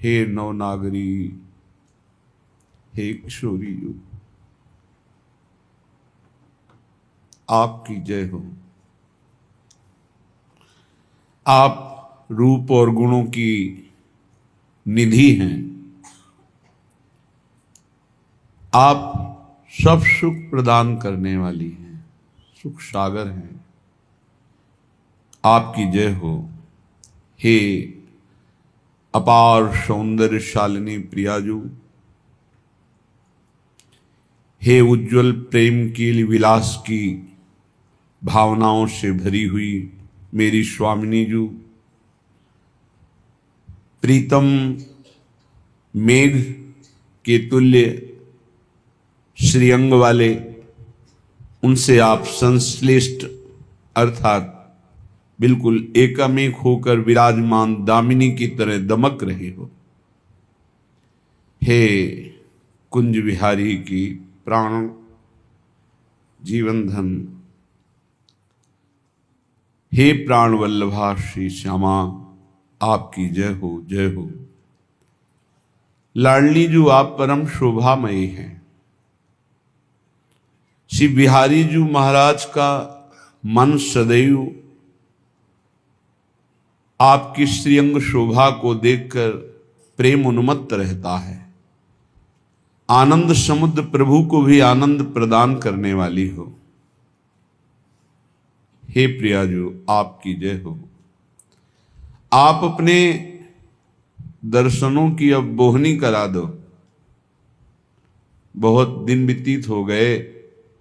हे नवनागरी, हे किशोरी, आपकी जय हो। आप रूप और गुणों की निधि हैं। आप सब सुख प्रदान करने वाली हैं, सुख सागर हैं। आपकी जय हो। हे अपार सौंदर्यशालिनी प्रियाजू, हे उज्जवल प्रेम की विलास की भावनाओं से भरी हुई मेरी स्वामिनी जू, प्रीतम मेघ के तुल्य श्रीअंग वाले, उनसे आप संश्लिष्ट अर्थात बिल्कुल एकामेक होकर विराजमान दामिनी की तरह दमक रहे हो। हे कुंज विहारी की प्राण जीवन धन, हे प्राण वल्लभा श्री श्यामा, आपकी जय हो, जय हो। लाडली जू आप परम शोभामयी हैं। श्री बिहारी जू महाराज का मन सदैव आपकी श्रीअंग शोभा को देखकर प्रेम उन्मत्त रहता है। आनंद समुद्र प्रभु को भी आनंद प्रदान करने वाली हो। हे प्रियाजू, आपकी जय हो। आप अपने दर्शनों की अब बोहनी करा दो। बहुत दिन व्यतीत हो गए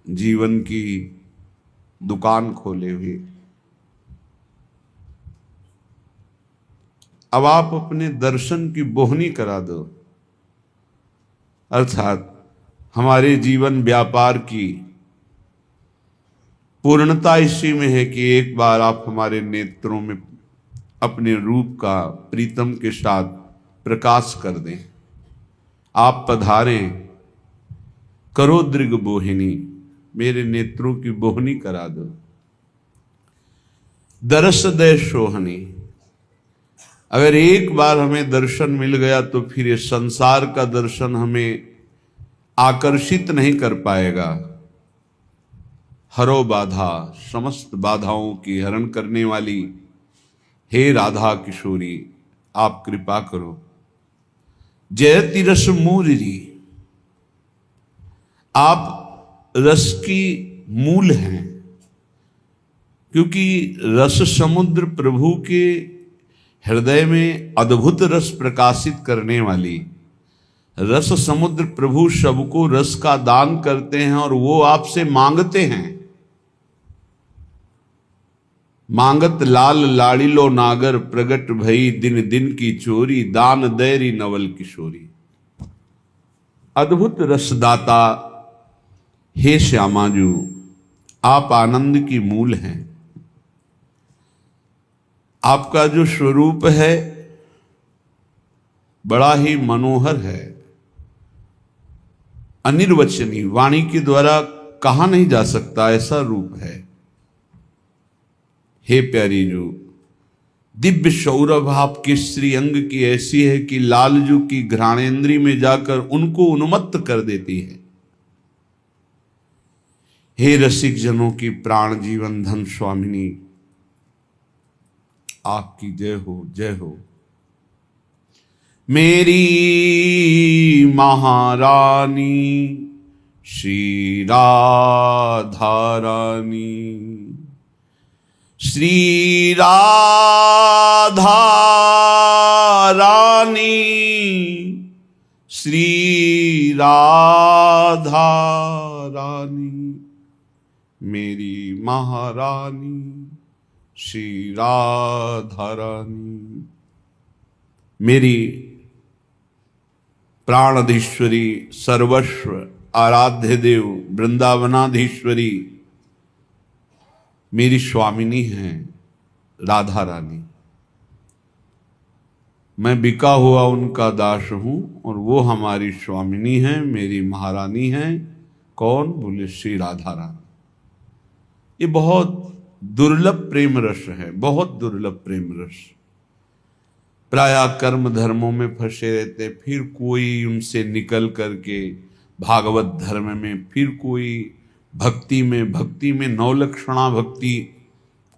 जीवन की दुकान खोले हुए। अब आप अपने दर्शन की बोहनी करा दो, अर्थात हमारे जीवन व्यापार की पूर्णता इसी में है कि एक बार आप हमारे नेत्रों में अपने रूप का प्रीतम के साथ प्रकाश कर दें। आप पधारें, करो दृग बोहिनी, मेरे नेत्रों की बोहनी करा दो। दरस दे सोहनी, अगर एक बार हमें दर्शन मिल गया तो फिर ये संसार का दर्शन हमें आकर्षित नहीं कर पाएगा। हरो बाधा, समस्त बाधाओं की हरण करने वाली हे राधा किशोरी, आप कृपा करो। जयति रस मूरी, आप रस की मूल हैं, क्योंकि रस समुद्र प्रभु के हृदय में अद्भुत रस प्रकाशित करने वाली, रस समुद्र प्रभु सबको रस का दान करते हैं और वो आपसे मांगते हैं। मांगत लाल लाड़िलो नागर, प्रगट भई दिन दिन की चोरी, दान दैरी नवल किशोरी। अद्भुत रसदाता हे श्यामाजू, आप आनंद की मूल हैं। आपका जो स्वरूप है बड़ा ही मनोहर है, अनिर्वचनीय, वाणी के द्वारा कहा नहीं जा सकता ऐसा रूप है। हे प्यारी जू, दिव्य सौरभ आपके श्री अंग की ऐसी है कि लालजू की घ्राणेन्द्री में जाकर उनको उन्मत्त कर देती है। हे रसिक जनों की प्राण जीवन धन स्वामिनी, आपकी जय हो, जय हो। मेरी महारानी श्री राधा रानी, श्री राधा रानी, श्री राधा रानी, मेरी महारानी श्री राधा रानी, मेरी प्राणधीश्वरी, सर्वस्व आराध्य देव वृंदावनाधीश्वरी, मेरी स्वामिनी हैं राधा रानी। मैं बिका हुआ उनका दास हूं और वो हमारी स्वामिनी हैं, मेरी महारानी हैं। कौन? बोले श्री राधा रानी। ये बहुत दुर्लभ प्रेम रस है, बहुत दुर्लभ प्रेम रस। प्रायः कर्म धर्मों में फंसे रहते, फिर कोई उनसे निकल करके भागवत धर्म में, फिर कोई भक्ति में नवलक्षणा भक्ति,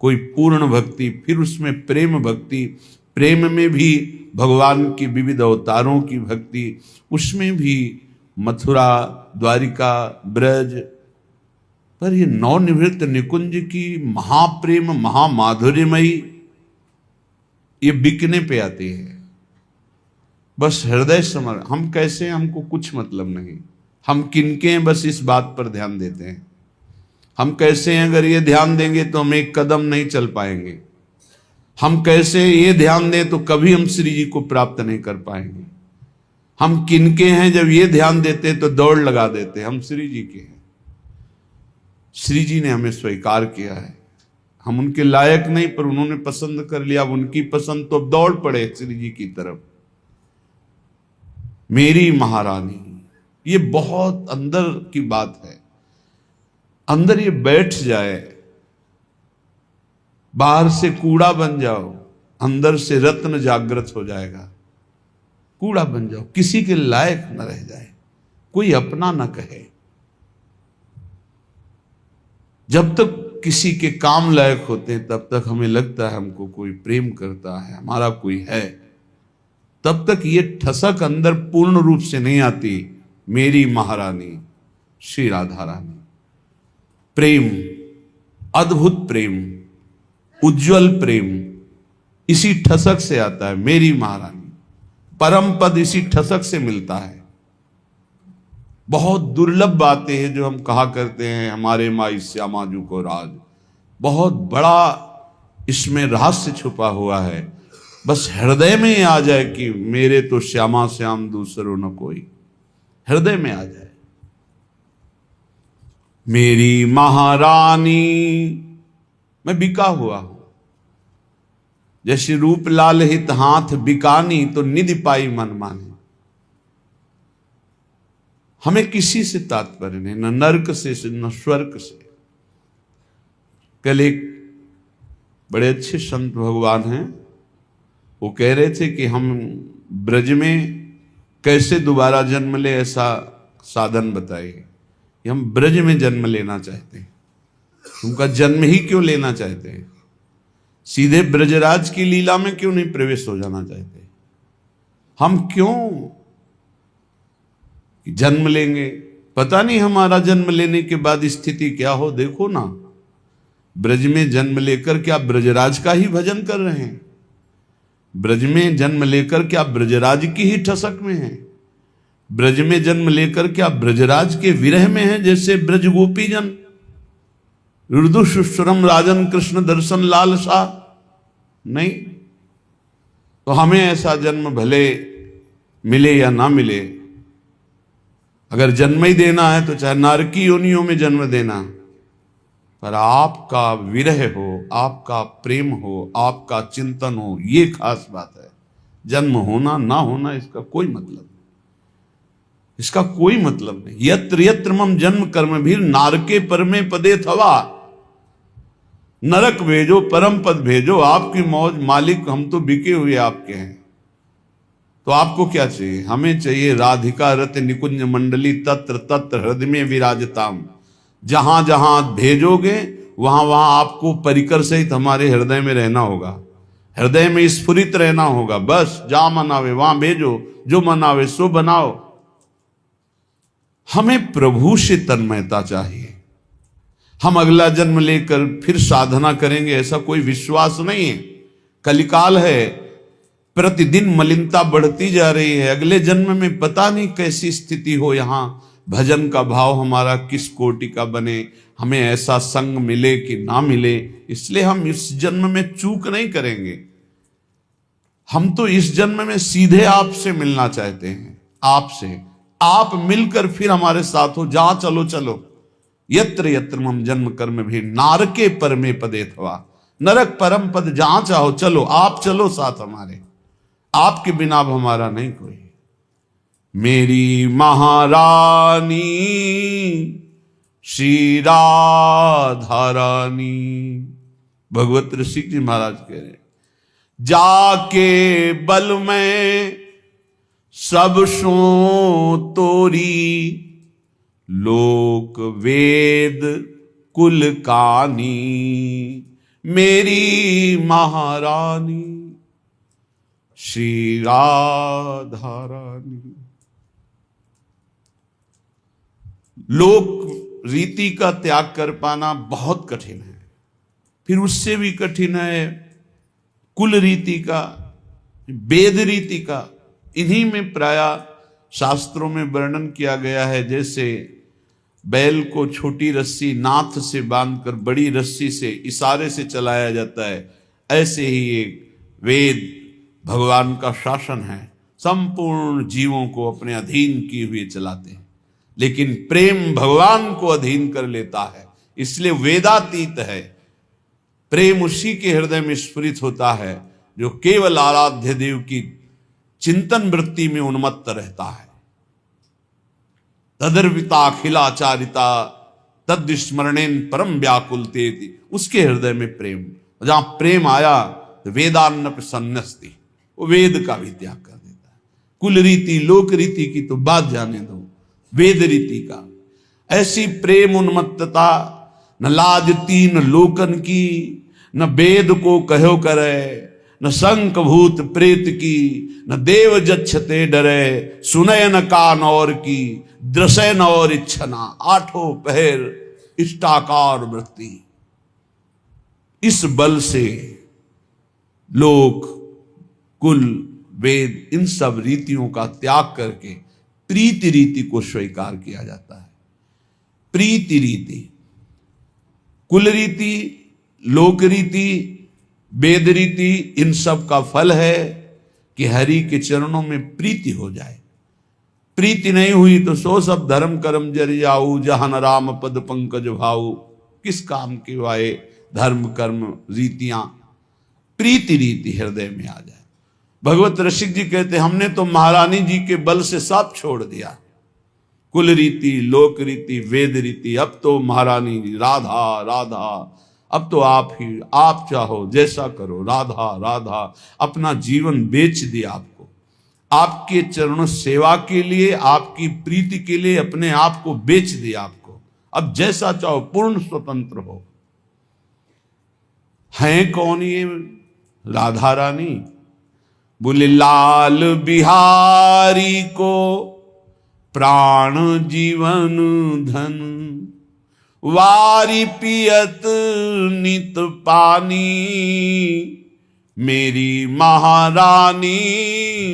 कोई पूर्ण भक्ति, फिर उसमें प्रेम भक्ति, प्रेम में भी भगवान की विविध अवतारों की भक्ति, उसमें भी मथुरा, द्वारिका, ब्रज। पर ये नवनिवृत्त निकुंज की महाप्रेम, महामाधुर्यमयी, ये बिकने पे आती है। बस हृदय समर, हम कैसे, हमको कुछ मतलब नहीं, हम किनके हैं बस इस बात पर ध्यान देते हैं। हम कैसे हैं अगर ये ध्यान देंगे तो हम एक कदम नहीं चल पाएंगे। हम कैसे ये ध्यान दें तो कभी हम श्री जी को प्राप्त नहीं कर पाएंगे। हम किनके हैं जब ये ध्यान देते तो दौड़ लगा देते, हम श्री जी के हैं। श्री जी ने हमें स्वीकार किया है, हम उनके लायक नहीं पर उन्होंने पसंद कर लिया, अब उनकी पसंद तो अब दौड़ पड़े श्री जी की तरफ। मेरी महारानी, ये बहुत अंदर की बात है, अंदर ये बैठ जाए। बाहर से कूड़ा बन जाओ, अंदर से रत्न जागृत हो जाएगा। कूड़ा बन जाओ, किसी के लायक न रह जाए, कोई अपना न कहे। जब तक किसी के काम लायक होते हैं तब तक हमें लगता है हमको कोई प्रेम करता है, हमारा कोई है। तब तक ये ठसक अंदर पूर्ण रूप से नहीं आती। मेरी महारानी श्री राधा रानी, प्रेम, अद्भुत प्रेम, उज्जवल प्रेम इसी ठसक से आता है। मेरी महारानी, परम पद इसी ठसक से मिलता है। बहुत दुर्लभ बातें हैं जो हम कहा करते हैं, हमारे माई श्यामाजू को राज, बहुत बड़ा इसमें रहस्य छुपा हुआ है। बस हृदय में आ जाए कि मेरे तो श्यामा श्याम दूसरो न कोई, हृदय में आ जाए। मेरी महारानी, मैं बिका हुआ हूं। जैसे रूप लाल हित हाथ बिकानी, तो निधि पाई मन माने। हमें किसी से तात्पर्य नहीं, न नरक से न स्वर्ग से। कल एक बड़े अच्छे संत भगवान हैं, वो कह रहे थे कि हम ब्रज में कैसे दोबारा जन्म ले, ऐसा साधन बताइए। हम ब्रज में जन्म लेना चाहते हैं, उनका जन्म ही क्यों लेना चाहते हैं? सीधे ब्रजराज की लीला में क्यों नहीं प्रवेश हो जाना चाहते? हम क्यों जन्म लेंगे? पता नहीं हमारा जन्म लेने के बाद स्थिति क्या हो। देखो ना, ब्रज में जन्म लेकर क्या ब्रजराज का ही भजन कर रहे हैं? ब्रज में जन्म लेकर क्या ब्रजराज की ही ठसक में है? ब्रज में जन्म लेकर क्या ब्रजराज के विरह में है? जैसे ब्रज गोपी जन रुदु सुश्रम राजन कृष्ण दर्शन लालसा नहीं। तो हमें ऐसा जन्म भले मिले या ना मिले, अगर जन्म ही देना है तो चाहे नारकी योनियों में जन्म देना, पर आपका विरह हो, आपका प्रेम हो, आपका चिंतन हो, ये खास बात है। जन्म होना ना होना इसका कोई मतलब नहीं, इसका कोई मतलब नहीं। यत्र यत्र मम जन्म कर्म भी नारके परमे पदे थवा, नरक भेजो परम पद भेजो, आपकी मौज मालिक, हम तो बिके हुए आपके हैं। तो आपको क्या चाहिए? हमें चाहिए राधिका रत निकुंज मंडली तत्र तत्र हृदय में विराजताम। जहां जहां भेजोगे वहां वहां आपको परिकर सहित हमारे हृदय में रहना होगा, हृदय में स्फुरित रहना होगा। बस जहां मनावे वहां भेजो, जो मनावे सो बनाओ। हमें प्रभु से तन्मयता चाहिए। हम अगला जन्म लेकर फिर साधना करेंगे ऐसा कोई विश्वास नहीं है। कलिकाल है, प्रतिदिन मलिनता बढ़ती जा रही है। अगले जन्म में पता नहीं कैसी स्थिति हो, यहां भजन का भाव हमारा किस कोटि का बने, हमें ऐसा संग मिले कि ना मिले। इसलिए हम इस जन्म में चूक नहीं करेंगे। हम तो इस जन्म में सीधे आपसे मिलना चाहते हैं। आपसे आप मिलकर फिर हमारे साथ हो, जहां चलो चलो। यत्र यत्र मम जन्म कर्म भी नारके परमे पदे थवा, नरक परम पद जहां चाहो चलो, आप चलो साथ हमारे, आपके बिना अब हमारा नहीं कोई। मेरी महारानी श्री राधा रानी, भगवत ऋषि जी महाराज कह रहे, जाके बल में सब सो तोरी, लोक वेद कुल कानी, मेरी महारानी श्री राधा रानी। लोक रीति का त्याग कर पाना बहुत कठिन है, फिर उससे भी कठिन है कुल रीति का, वेद रीति का। इन्हीं में प्राय शास्त्रों में वर्णन किया गया है, जैसे बैल को छोटी रस्सी नाथ से बांधकर बड़ी रस्सी से इशारे से चलाया जाता है, ऐसे ही एक वेद भगवान का शासन है, संपूर्ण जीवों को अपने अधीन किए हुए चलाते हैं। लेकिन प्रेम भगवान को अधीन कर लेता है, इसलिए वेदातीत है। प्रेम उसी के हृदय में स्फुरित होता है जो केवल आराध्य देव की चिंतन वृत्ति में उन्मत्त रहता है। तदर्विता अखिलाचारिता तद स्मरणेन परम व्याकुलते, उसके हृदय में प्रेम, जहां प्रेम आया तो वेदान्न प्रसन्नस्ति, वो वेद का भी त्याग कर देता है। कुल रीति लोक रीति की तो बात जाने दो, वेद रीति का ऐसी प्रेम उन्मत्तता, न लाज तीन लोकन की, न वेद को कहो करे, न शंख भूत प्रेत की, न देव जच्छते डरे, सुनय न कान और की, दृशय न और इच्छना, आठों पहर इष्टाकार वृत्ति। इस बल से लोक कुल वेद इन सब रीतियों का त्याग करके प्रीति रीति को स्वीकार किया जाता है। प्रीति रीति, कुल रीति, लोक रीति, वेद रीति, इन सब का फल है कि हरि के चरणों में प्रीति हो जाए। प्रीति नहीं हुई तो सो सब धर्म कर्म जर जाऊ, जहान राम पद पंकज भाऊ, किस काम के वाए धर्म कर्म रीतियां। प्रीति रीति हृदय में आ जाए। भगवत रसिक जी कहते हमने तो महारानी जी के बल से सब छोड़ दिया, कुल रीति लोक रीति वेद रीति, अब तो महारानी जी राधा राधा, अब तो आप ही, आप चाहो जैसा करो, राधा राधा। अपना जीवन बेच दिया आपको, आपके चरणों सेवा के लिए, आपकी प्रीति के लिए अपने आप को बेच दिया आपको। अब जैसा चाहो पूर्ण स्वतंत्र हो। हैं कौन ये राधा रानी? बोले लाल बिहारी को प्राण जीवन धन, वारी पियत नित पानी, मेरी महारानी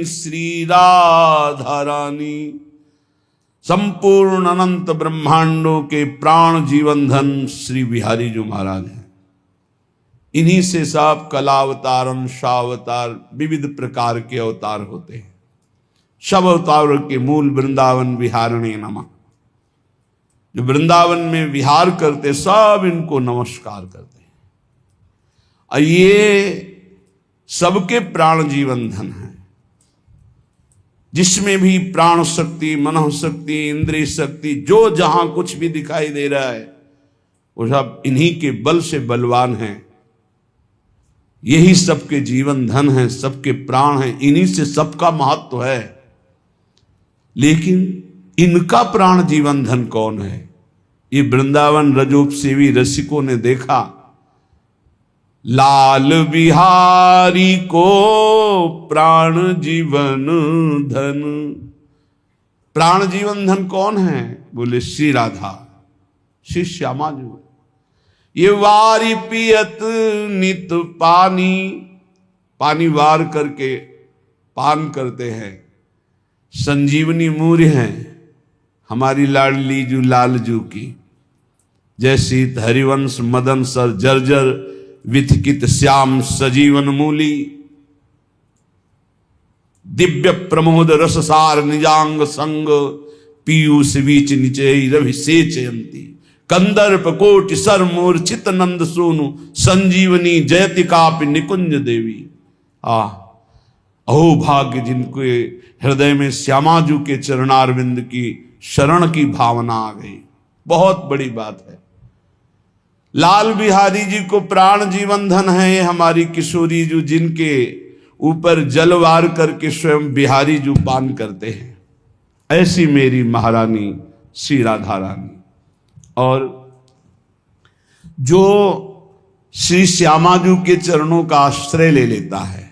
श्री राधा रानी। संपूर्ण अनंत ब्रह्मांडों के प्राण जीवन धन श्री बिहारी जो महाराज हैं। इन्हीं से सब कलावतार अंशावतार विविध प्रकार के अवतार होते हैं। सब अवतारों के मूल वृंदावन विहारणे नमः। जो वृंदावन में विहार करते सब इनको नमस्कार करते हैं। और ये सबके प्राण जीवन धन है। जिसमें भी प्राण शक्ति, मनः शक्ति, इंद्रिय शक्ति, जो जहां कुछ भी दिखाई दे रहा है वो सब इन्हीं के बल से बलवान हैं। यही सबके जीवन धन है, सबके प्राण हैं, इन्हीं से सबका महत्व है। लेकिन इनका प्राण जीवन धन कौन है? ये वृंदावन रजोपसेवी रसिकों ने देखा। लाल बिहारी को प्राण जीवन धन। प्राण जीवन धन कौन है? बोले श्री राधा, श्री श्यामा जी। ये वारी पियत नित पानी, पानी वार करके पान करते हैं। संजीवनी मूर्य हैं हमारी लाडली जू लालजू की। जैसी हरिवंश मदन सर जर्जर विथकित श्याम सजीवन मूली। दिव्य प्रमोद रससार निजांग संग, पीयूष बीच निचे रभिषेचयंती। कंदर्प कोटि सर मूर्छित नंद सोनु, संजीवनी जयति कापि निकुंज देवी। अहो भाग्य जिनके हृदय में श्यामाजू के चरणारविंद की शरण की भावना आ गई। बहुत बड़ी बात है। लाल बिहारी जी को प्राण जीवन धन है ये हमारी किशोरी जो, जिनके ऊपर जलवार करके स्वयं बिहारी जो पान करते हैं। ऐसी मेरी महारानी श्री राधा रानी। और जो श्री श्यामाजू के चरणों का आश्रय ले लेता है,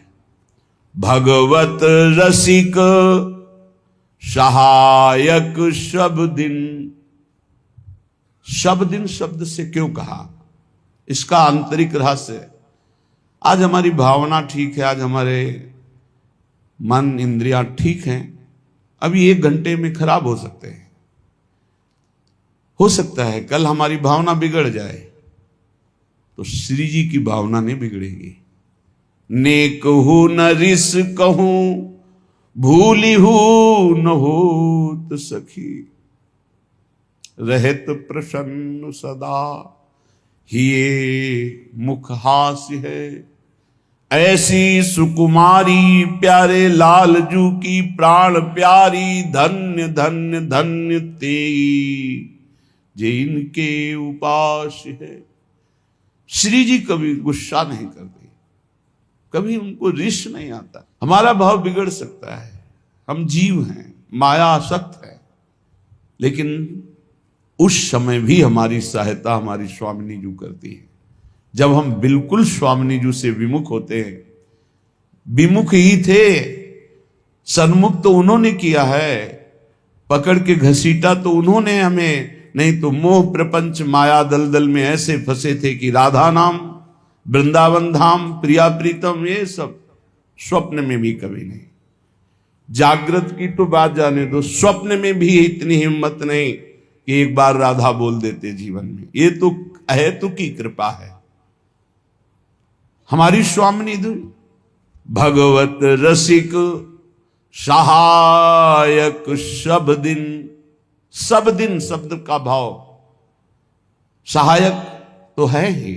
भगवत रसिक सहायक शब्दिन। शब्दिन शब्द से क्यों कहा, इसका आंतरिक रहस्य। आज हमारी भावना ठीक है, आज हमारे मन इंद्रियां ठीक हैं, अभी 1 घंटे में खराब हो सकते हैं। हो सकता है कल हमारी भावना बिगड़ जाए, तो श्री जी की भावना नहीं बिगड़ेगी। नेक हूं न रिस कहूं, भूली हूं न होत सखी, रहत प्रसन्न सदा, हिये मुख हास्य है। ऐसी सुकुमारी प्यारे लालजू की प्राण प्यारी, धन्य धन्य धन्य तेई जिनके उपास है। श्री जी कभी गुस्सा नहीं करते, कभी उनको रिश नहीं आता। हमारा भाव बिगड़ सकता है, हम जीव हैं, माया आसक्त है, लेकिन उस समय भी हमारी सहायता हमारी स्वामिनी जू करती है। जब हम बिल्कुल स्वामिनी जू से विमुख होते हैं, विमुख ही थे, सन्मुख तो उन्होंने किया है, पकड़ के घसीटा तो उन्होंने हमें, नहीं तो मोह प्रपंच माया दलदल में ऐसे फंसे थे कि राधा नाम, वृंदावन धाम, प्रिया प्रीतम, ये सब स्वप्न में भी कभी नहीं। जागृत की तो बात जाने दो, स्वप्न में भी इतनी हिम्मत नहीं कि एक बार राधा बोल देते जीवन में। ये तो अहेतु की कृपा है हमारी स्वामिनी धुन। भगवत रसिक सहायक शब्दिन। सब दिन शब्द का भाव, सहायक तो है ही,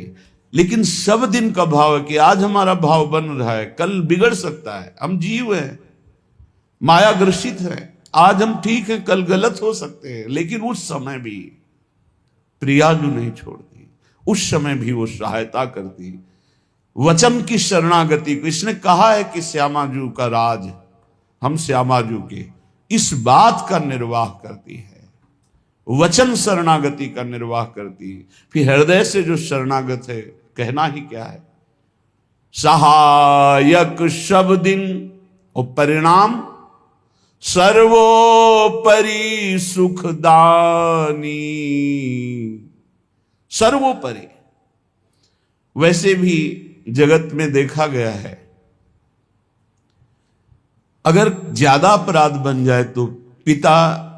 लेकिन सब दिन का भाव है कि आज हमारा भाव बन रहा है, कल बिगड़ सकता है। हम जीव हैं, माया ग्रसित है, आज हम ठीक है, कल गलत हो सकते हैं, लेकिन उस समय भी प्रिया जो नहीं छोड़ती, उस समय भी वो सहायता करती। वचन की शरणागति को इसने कहा है कि श्यामाजू का राज, हम श्यामाजू के, इस बात का निर्वाह करती है, वचन शरणागति का निर्वाह करती है। फिर हृदय से जो शरणागत है, कहना ही क्या है, सहायक शब्दिन, और परिणाम सर्वोपरि सुखदानी। सर्वोपरि, वैसे भी जगत में देखा गया है, अगर ज्यादा अपराध बन जाए तो पिता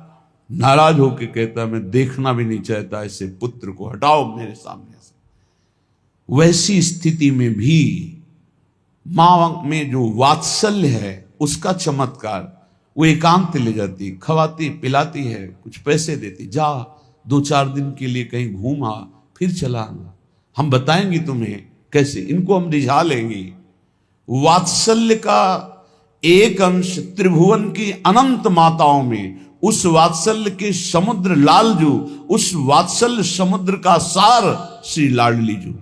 नाराज होकर कहता मैं देखना भी नहीं चाहता ऐसे पुत्र को, हटाओ मेरे सामने से। वैसी स्थिति में भी मां में जो वात्सल्य है उसका चमत्कार, वो एकांत ले जाती, खवाती पिलाती है, कुछ पैसे देती, जा 2-4 दिन के लिए कहीं घूम आ, फिर चला आना, हम बताएंगे तुम्हें कैसे, इनको हम रिझा लेंगे। वात्सल्य का एक अंश त्रिभुवन की अनंत माताओं में, उस वात्सल्य के समुद्र लालजू, उस वात्सल्य समुद्र का सार श्री लाडलीजू,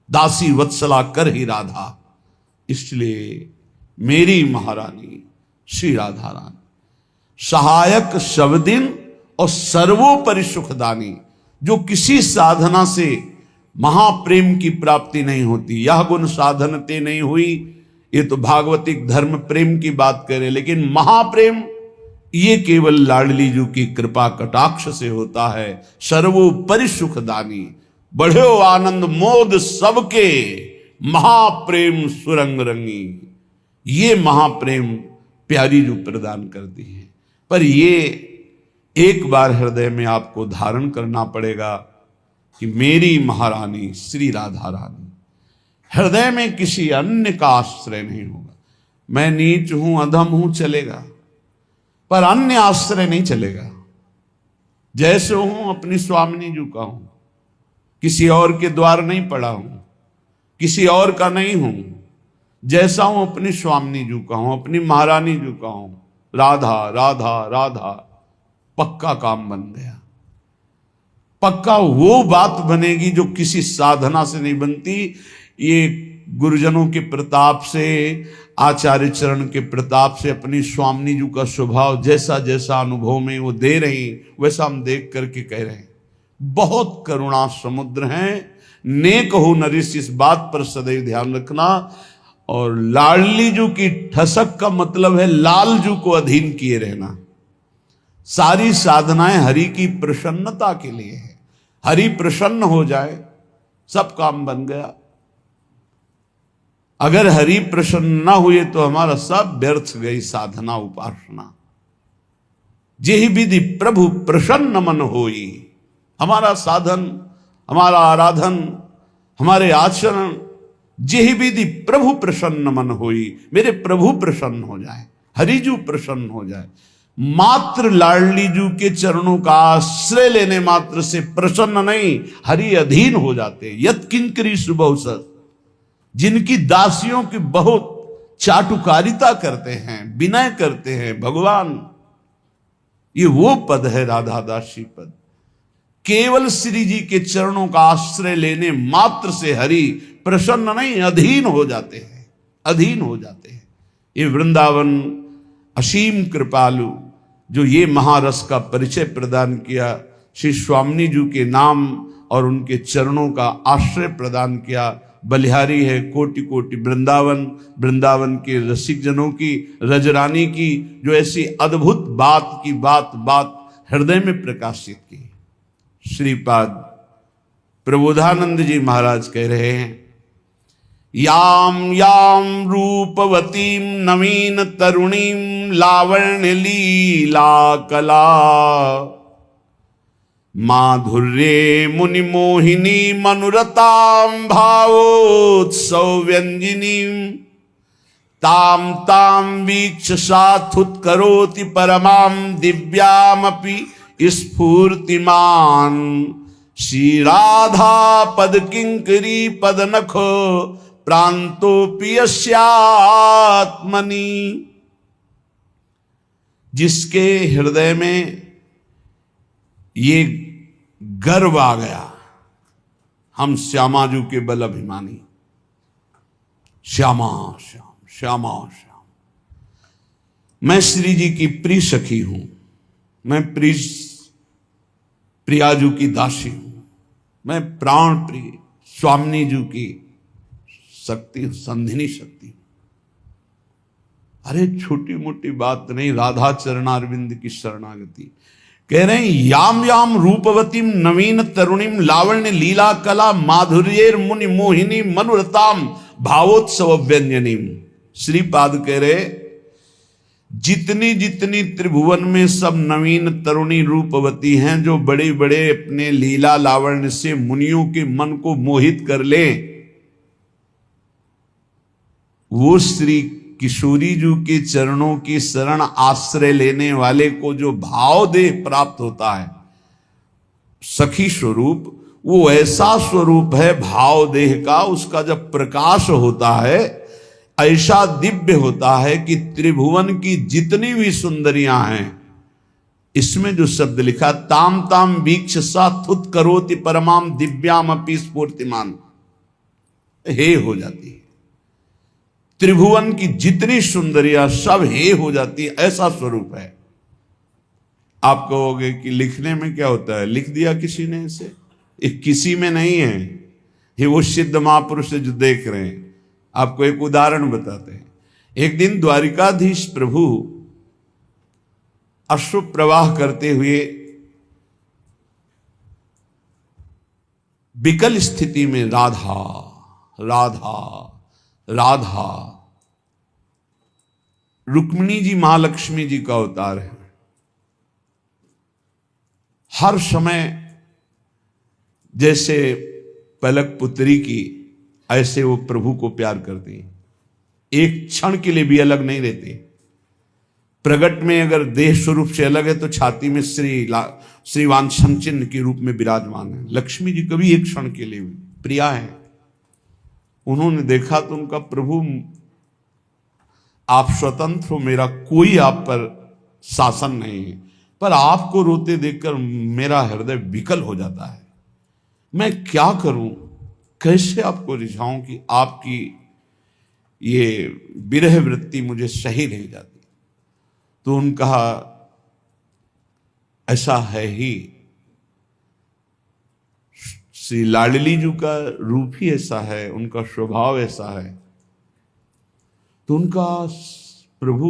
दासी वत्सला कर ही राधा। इसलिए मेरी महारानी श्री राधा रानी सहायक शब्दिन और सर्वोपरि सुखदानी, जो किसी साधना से महाप्रेम की प्राप्ति नहीं होती। यह गुण साधनते नहीं हुई, ये तो भागवतिक धर्म प्रेम की बात करे, लेकिन महाप्रेम ये केवल लाडलीजू की कृपा कटाक्ष से होता है। सर्वोपरि सुखदानी, बढ़ो आनंद मोद सबके, महाप्रेम सुरंग रंगी। ये महाप्रेम प्यारी जो प्रदान करती है, पर ये एक बार हृदय में आपको धारण करना पड़ेगा कि मेरी महारानी श्री राधा रानी। हृदय में किसी अन्य का आश्रय नहीं होगा। मैं नीच हूं, अधम हूं, चलेगा, पर अन्य आश्रय नहीं चलेगा। जैसे हूं अपनी स्वामिनी जी का हूं, किसी और के द्वार नहीं पड़ा हूं, किसी और का नहीं हूं। जैसा हूं अपनी स्वामिनी जी का हूं, अपनी महारानी जी का हूं। राधा राधा राधा, पक्का काम बन गया। पक्का वो बात बनेगी जो किसी साधना से नहीं बनती। ये गुरुजनों के प्रताप से, आचार्य चरण के प्रताप से, अपनी स्वामी जी का स्वभाव जैसा जैसा अनुभव में वो दे रही वैसा हम देख करके कह रहे हैं। बहुत करुणा समुद्र हैं। नेक हो नरेश, इस बात पर सदैव ध्यान रखना। और लाडली जू की ठसक का मतलब है लाल जू को अधीन किए रहना। सारी साधनाएं हरि की प्रसन्नता के लिए है। हरि प्रसन्न हो जाए सब काम बन गया। अगर हरि प्रसन्न ना हुए तो हमारा सब व्यर्थ गई साधना उपासना। जेहि विधि प्रभु प्रसन्न मन होई। हमारा साधन, हमारा आराधन, हमारे आचरण जेहि विधि प्रभु प्रसन्न मन होई। मेरे प्रभु प्रसन्न हो जाए, हरिजू प्रसन्न हो जाए। मात्र लाडली जू के चरणों का आश्रय लेने मात्र से प्रसन्न नहीं, हरि अधीन हो जाते। यत किंकरी सुबह, जिनकी दासियों की बहुत चाटुकारिता करते हैं, विनय करते हैं भगवान, ये वो पद है राधा दासी पद। केवल श्री जी के चरणों का आश्रय लेने मात्र से हरि प्रसन्न नहीं, अधीन हो जाते हैं, अधीन हो जाते हैं। ये वृंदावन असीम कृपालु जो ये महारस का परिचय प्रदान किया, श्री स्वामी जी के नाम और उनके चरणों का आश्रय प्रदान किया, बलिहारी है कोटि कोटि वृंदावन। वृंदावन के रसिक जनों की, रजरानी की जो ऐसी अद्भुत बात की बात हृदय में प्रकाशित की। श्रीपाद प्रबोधानंद जी महाराज कह रहे हैं, याम याम रूपवतीम नवीन तरुणीम लावण्य लीला कला माधुर्ये मुनि मोहिनी मनुरताम भावोत्सव व्यंजिनी ताम ताम वीक्ष साथुत करोति परमाम दिव्यामपि स्फूर्तिमान श्री राधा पद किंकरी पद नखो प्रांतोपि यस्यात्मनि। जिसके हृदय में ये गर्व आ गया, हम श्यामाजू के बल अभिमानी, श्यामा श्याम श्यामा श्याम। मैं श्री जी की प्रिय सखी हूं, मैं प्रियाजू की दासी हूं, मैं प्राण प्रिय स्वामी जू की शक्ति, संधिनी शक्ति। अरे छोटी मोटी बात नहीं, राधा चरणारविंद की शरणागति। कह रहे हैं याम याम रूपवतीम नवीन तरुणीम लावण्य लीला कला माधुर्येर मुनि मोहिनी मनोरताम भावोत्सव व्यंजनीम। श्रीपाद कह रहे जितनी जितनी त्रिभुवन में सब नवीन तरुणी रूपवती हैं, जो बड़े बड़े अपने लीला लावण्य से मुनियों के मन को मोहित कर ले, वो श्री किशोरी जी के चरणों की शरण आश्रय लेने वाले को जो भाव देह प्राप्त होता है, सखी स्वरूप, वो ऐसा स्वरूप है भाव देह का, उसका जब प्रकाश होता है ऐसा दिव्य होता है कि त्रिभुवन की जितनी भी सुंदरियां हैं, इसमें जो शब्द लिखा ताम ताम वीक्ष साथुत करोति परमाम दिव्याम अपि स्फूर्तिमान, हे हो जाती है। त्रिभुवन की जितनी सुंदरियां सब हे हो जाती है, ऐसा स्वरूप है। आप कहोगे कि लिखने में क्या होता है, लिख दिया किसी ने इसे, ये किसी में नहीं है, ये वो सिद्ध महापुरुष जो देख रहे हैं। आपको एक उदाहरण बताते हैं। एक दिन द्वारिकाधीश प्रभु अश्रु प्रवाह करते हुए विकल स्थिति में राधा राधा राधा, रुक्मिणी जी महालक्ष्मी जी का अवतार है। हर समय जैसे पलक पुत्री की, ऐसे वो प्रभु को प्यार करती हैं, एक क्षण के लिए भी अलग नहीं रहती। प्रगट में अगर देह स्वरूप से अलग है तो छाती में श्रीवांछन चिन्ह के रूप में विराजमान है। लक्ष्मी जी कभी एक क्षण के लिए भी प्रिया है। उन्होंने देखा तो उनका प्रभु आप स्वतंत्र हो, मेरा कोई आप पर शासन नहीं है, पर आपको रोते देखकर मेरा हृदय विकल हो जाता है। मैं क्या करूं, कैसे आपको रिझाऊं कि आपकी ये विरह वृत्ति मुझे सही नहीं जाती। तो उन्होंने कहा ऐसा है ही, श्री लाडली जी का रूप ही ऐसा है, उनका स्वभाव ऐसा है। तो उनका प्रभु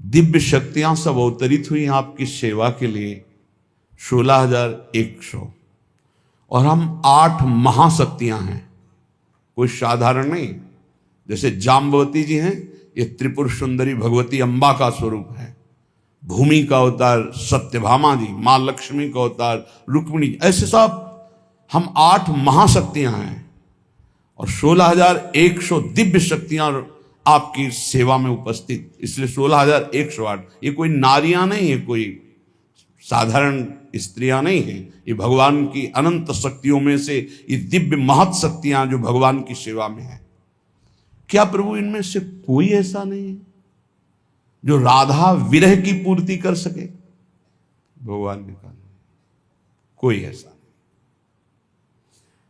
दिव्य शक्तियां सब अवतरित हुई आपकी सेवा के लिए 16,100, और हम 8 महाशक्तियां हैं, कोई साधारण नहीं। जैसे जाम्बवती जी हैं, ये त्रिपुर सुंदरी भगवती अम्बा का स्वरूप है। भूमि का अवतार सत्यभामा जी, मां लक्ष्मी का अवतार रुक्मिणी, ऐसे सब हम 8 महाशक्तियां हैं और 16,100 दिव्य शक्तियां आपकी सेवा में उपस्थित। इसलिए 16,108, ये कोई नारियां नहीं है, कोई साधारण स्त्रियां नहीं है, ये भगवान की अनंत शक्तियों में से ये दिव्य महत शक्तियां जो भगवान की सेवा में है। क्या प्रभु इनमें से कोई ऐसा नहीं है जो राधा विरह की पूर्ति कर सके? भगवान ने कहा कोई ऐसा नहीं।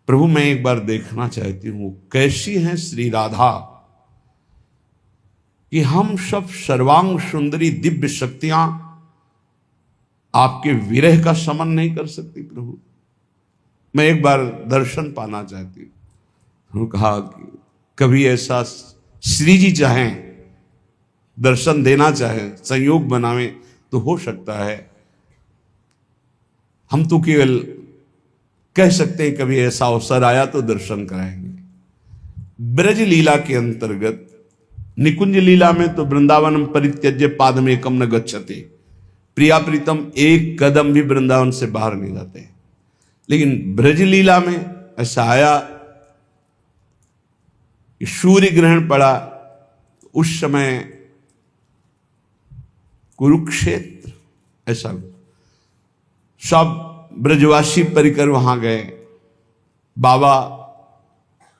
प्रभु मैं एक बार देखना चाहती हूं कैसी हैं श्री राधा कि हम सब सर्वांग सुंदरी दिव्य शक्तियां आपके विरह का शमन नहीं कर सकती। प्रभु मैं एक बार दर्शन पाना चाहती हूं। उन्होंने कहा कि कभी ऐसा श्री जी चाहें, दर्शन देना चाहें, संयोग बनावे तो हो सकता है। हम तो केवल कह सकते हैं कभी ऐसा अवसर आया तो दर्शन कराएंगे। ब्रज लीला के अंतर्गत निकुंज लीला में तो वृंदावनम परित्यज्य पादमेकम न गच्छते, प्रिया प्रीतम एक कदम भी वृंदावन से बाहर नहीं जाते। लेकिन ब्रज लीला में ऐसा आया कि सूर्य ग्रहण पड़ा, उस समय कुरुक्षेत्र, ऐसा सब ब्रजवासी परिकर वहां गए। बाबा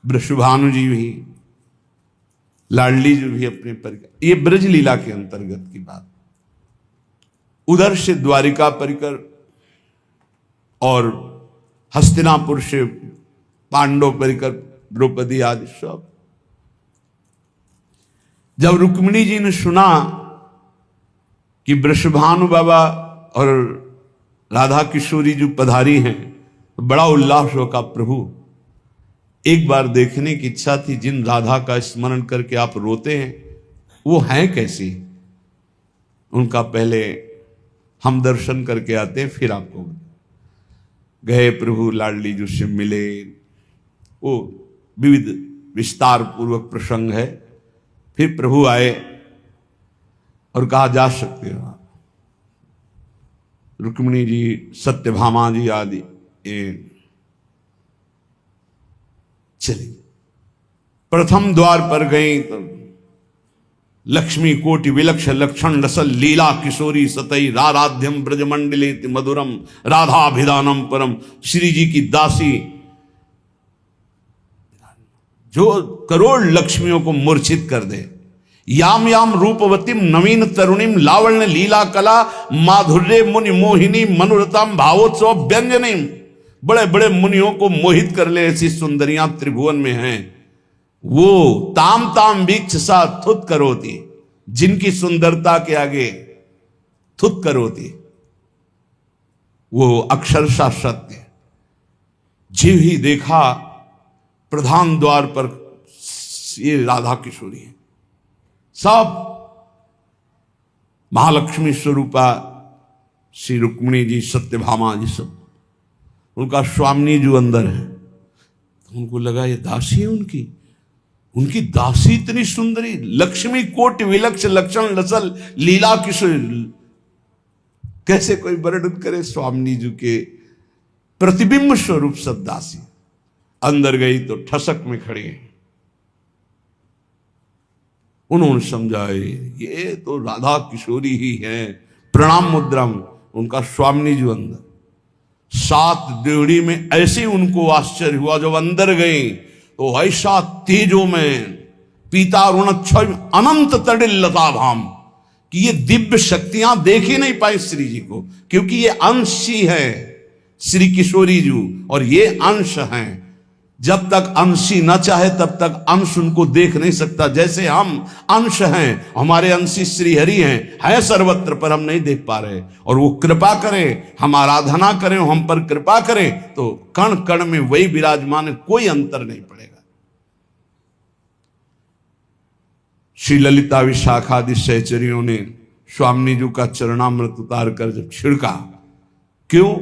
वृषभानु जी भी, लाडली जी भी अपने परिकर। ये ब्रज लीला के अंतर्गत की बात। उधर से द्वारिका परिकर और हस्तिनापुर से पांडव परिकर, द्रौपदी आदि सब। जब रुक्मिणी जी ने सुना कि वृषभानु बाबा और राधा किशोरी जो पधारी हैं, तो बड़ा उल्लास होगा। प्रभु एक बार देखने की इच्छा थी, जिन राधा का स्मरण करके आप रोते हैं वो हैं कैसी, उनका पहले हम दर्शन करके आते हैं फिर आपको। गए प्रभु, लाडली जी से मिले, वो विविध विस्तार पूर्वक प्रसंग है। फिर प्रभु आए और कहा जा सकते हो। रुक्मिणी जी, सत्यभामा जी आदि चली। प्रथम द्वार पर गई तो लक्ष्मी कोटि विलक्ष लक्षण रसल लीला किशोरी सतई राराध्यम ब्रजमंडले मधुरम राधाभिधानम परम। श्री जी की दासी जो करोड़ लक्ष्मियों को मूर्छित कर दे। याम याम रूपवतीम नवीन तरुणीम लावण्य लीला कला माधुर्य मुनि मोहिनी मनोरतम भावोत्सव व्यंजनीम। बड़े बड़े मुनियों को मोहित कर ले ऐसी सुंदरियां त्रिभुवन में हैं। वो ताम ताम वीक्ष सा थुत करोती, जिनकी सुंदरता के आगे थुत करोती, वो अक्षरशः सत्य। जीव ही देखा प्रधान द्वार पर ये राधा किशोरी है, सब महालक्ष्मी स्वरूपा श्री रुक्मिणी जी, सत्यभामा जी, सब उनका स्वामी जो अंदर है। तो उनको लगा ये दासी है उनकी दासी इतनी सुंदरी, लक्ष्मी कोटि विलक्ष लक्षण रसल लीला किशोर। कैसे कोई वर्णन करे स्वामी जी के प्रतिबिंब स्वरूप सब दासी। अंदर गई तो ठसक में खड़े हैं। उन्होंने समझा ये तो राधा किशोरी ही है। प्रणाम मुद्रा में उनका स्वामी जी अंदर। 7 देवड़ी में ऐसे उनको आश्चर्य हुआ। जब अंदर गए तो ऐसा तेजो में पीता ऋण अनंत तडिल लता भाम, कि ये दिव्य शक्तियां देख ही नहीं पाए श्री जी को, क्योंकि ये अंश ही है श्री किशोरी जी और ये अंश हैं। जब तक अंशी न चाहे तब तक अंश उनको देख नहीं सकता। जैसे हम अंश हैं, हमारे अंशी श्री हरि हैं सर्वत्र, पर हम नहीं देख पा रहे, और वो कृपा करें, हम आराधना करें, हम पर कृपा करें तो कण कण में वही विराजमान है, कोई अंतर नहीं पड़ेगा। श्री ललिता विशाखादि सहचरियों ने स्वामी जी का चरणामृत उतार कर जब छिड़का, क्यों?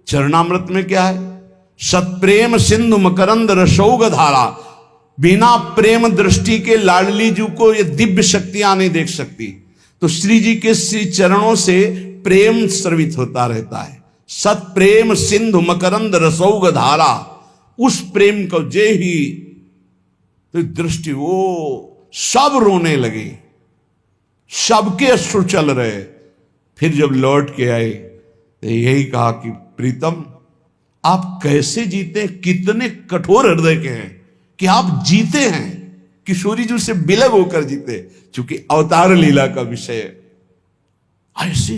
चरणामृत में क्या है? सत्प्रेम सिंधु मकरंद रसौग धारा। बिना प्रेम दृष्टि के लाडली जी को ये दिव्य शक्तियां नहीं देख सकती, तो श्री जी के श्री चरणों से प्रेम स्रवित होता रहता है। सत्प्रेम सिंधु मकरंद रसौग धारा, उस प्रेम को जे ही तो दृष्टि, वो सब रोने लगे, सबके अश्रु चल रहे। फिर जब लौट के आए तो यही कहा कि प्रीतम आप कैसे जीते, कितने कठोर हृदय के हैं कि आप जीते हैं, किशोरी जी से बिलग होकर जीते, क्योंकि अवतार लीला का विषय ऐसी।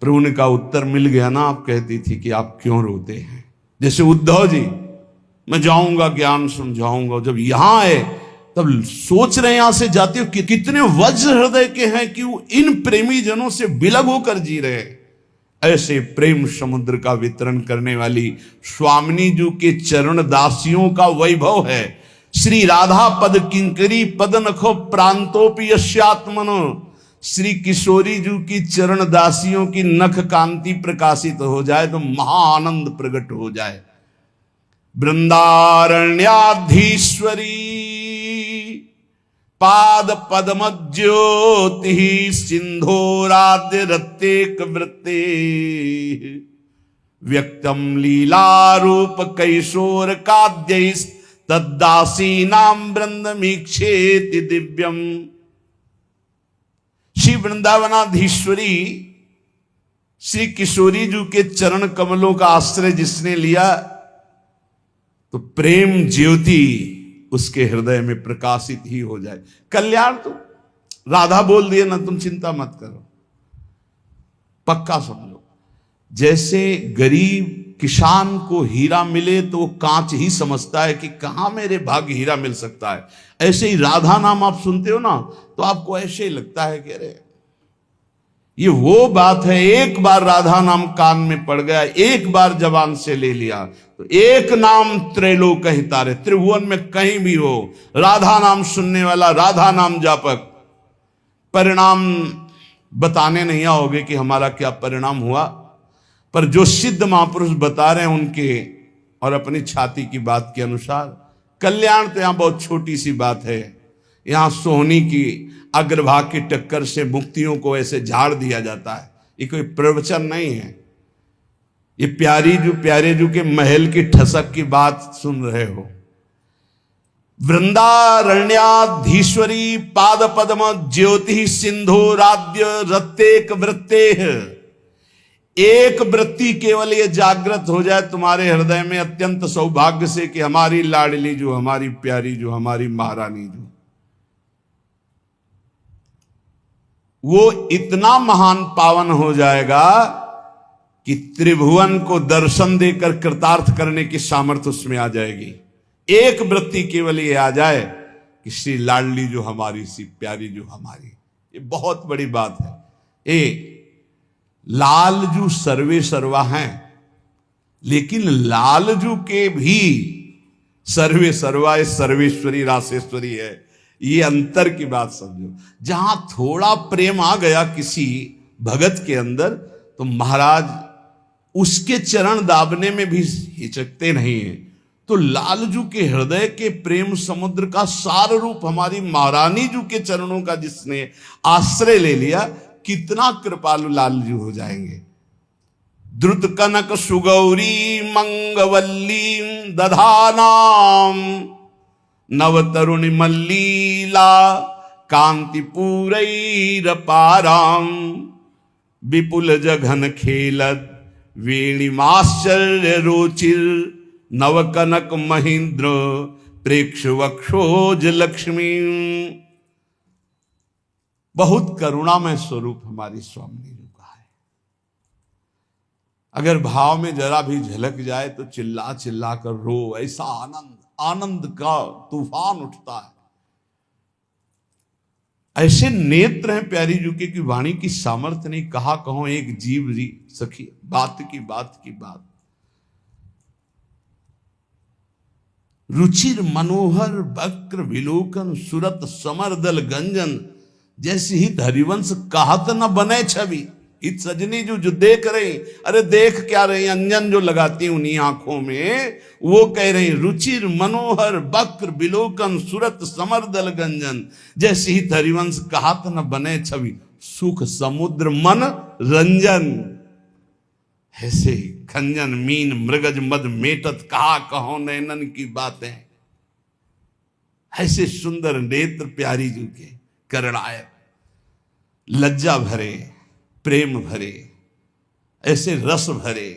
प्रभु ने कहा उत्तर मिल गया ना, आप कहती थी कि आप क्यों रोते हैं। जैसे उद्धव जी, मैं जाऊंगा ज्ञान समझाऊंगा, जब यहां आए तब सोच रहे हैं यहां से जाते हो कि कितने वज्र हृदय के हैं कि वो इन प्रेमी जनों से बिलग होकर जी रहे हैं। ऐसे प्रेम समुद्र का वितरण करने वाली स्वामिनी जी के चरण दासियों का वैभव है। श्री राधा पद किंकरी पद नखो प्रांतोपि यस्यात्मन। श्री किशोरी जी की चरण दासियों की नख कांति प्रकाशित हो जाए तो महाआनंद प्रकट हो जाए। वृंदारण्याधीश्वरी पाद पद्म ज्योति सिंधोराद्य रत्तेक वृत्ते व्यक्तम लीलारूप कैशोर काद्य तद्दासी नाम वृंदमीक्षेति दिव्यम। श्री वृंदावनाधीश्वरी श्री किशोरी जी के चरण कमलों का आश्रय जिसने लिया तो प्रेम ज्योति उसके हृदय में प्रकाशित ही हो जाए। कल्याण तो राधा बोल दिए ना, तुम चिंता मत करो, पक्का समझो। जैसे गरीब किसान को हीरा मिले तो वो कांच ही समझता है कि कहां मेरे भाग्य हीरा मिल सकता है, ऐसे ही राधा नाम आप सुनते हो ना तो आपको ऐसे ही लगता है कि अरे ये वो बात है। एक बार राधा नाम कान में पड़ गया, एक बार जबान से ले लिया तो एक नाम त्रैलोक हितारे। त्रिभुवन में कहीं भी हो राधा नाम सुनने वाला, राधा नाम जापक, परिणाम बताने नहीं आओगे कि हमारा क्या परिणाम हुआ, पर जो सिद्ध महापुरुष बता रहे हैं उनके और अपनी छाती की बात के अनुसार कल्याण तो यहां बहुत छोटी सी बात है। यहां सोहनी की अग्रभाग की टक्कर से मुक्तियों को ऐसे झाड़ दिया जाता है, ये कोई प्रवचन नहीं है। ये प्यारे जू के महल की ठसक की बात सुन रहे हो। वृंदारण्याधीश्वरी पाद पद्म ज्योति सिंधोराद्य रत्तेक वृत्ते। एक वृत्ति केवल ये जागृत हो जाए तुम्हारे हृदय में अत्यंत सौभाग्य से कि हमारी लाडली जो, हमारी प्यारी जो, हमारी महारानी जो, वो इतना महान पावन हो जाएगा कि त्रिभुवन को दर्शन देकर कृतार्थ करने की सामर्थ्य उसमें आ जाएगी। एक वृत्ति केवल ये आ जाए कि श्री लाडली जो हमारी, श्री प्यारी जो हमारी, ये बहुत बड़ी बात है। ए लालजू सर्वे सर्वा हैं, लेकिन लालजू के भी सर्वे सर्वा सर्वेश्वरी रासेश्वरी है। ये अंतर की बात समझो। जहां थोड़ा प्रेम आ गया किसी भगत के अंदर तो महाराज उसके चरण दाबने में भी हिचकते नहीं है। तो लालजू के हृदय के प्रेम समुद्र का सार रूप हमारी महारानी जू के चरणों का जिसने आश्रय ले लिया, कितना कृपालु लालजू हो जाएंगे। द्रुत कनक सुगौरी मंगवल्ली दधानाम नव तरुणी मल्लीला कांतिपूरैरपाराम विपुल जघन खेलत वेणिमाश्चर्य रोचिर नव कनक महेंद्र प्रेक्ष वक्षोज लक्ष्मी। बहुत करुणामय स्वरूप हमारी स्वामिनी जी का है। अगर भाव में जरा भी झलक जाए तो चिल्ला चिल्ला कर रो, ऐसा आनंद आनंद का तूफान उठता है। ऐसे नेत्र हैं प्यारी जी के कि वाणी की सामर्थ्य नहीं, कहा कहो एक जीव री सखी, बात की बात। रुचिर मनोहर वक्र विलोकन सुरत समरदल गंजन, जैसे हित हरिवंश कहत न बने छवि। हित सजनी जो देख रही, अरे देख क्या रही, अंजन जो लगाती उन्हीं आंखों में, वो कह रही रुचिर मनोहर वक्र विलोकन सुरत समरदल गंजन, जैसे हित हरिवंश कहत न बने छवि। सुख समुद्र मन रंजन, ऐसे खंजन मीन मृगज मद मेटत, कहा कहो नैनन की बातें। ऐसे सुंदर नेत्र प्यारी जी के करणायक, लज्जा भरे, प्रेम भरे, ऐसे रस भरे,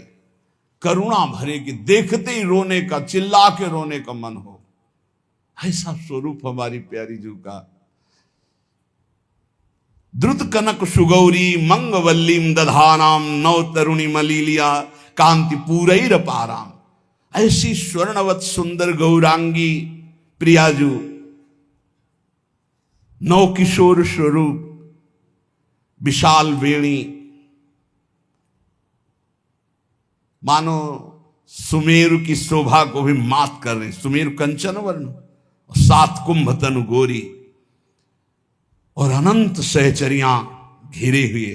करुणा भरे कि देखते ही रोने का, चिल्ला के रोने का मन हो। ऐसा स्वरूप हमारी प्यारी जी का। द्रुत कनक सुगौरी मंगवल्लीम दधानाम, नव तरुणी मलीलिया कांति पूरैर पाराम। ऐसी स्वर्णवत सुंदर गौरांगी प्रियाजू, नौ किशोर स्वरूप, विशाल वेणी, मानो सुमेरु की शोभा को भी मात कर रहे। सुमेरु कंचन वर्ण और 7 कुंभ तनु गोरी, और अनंत सहचरियां घिरे हुए,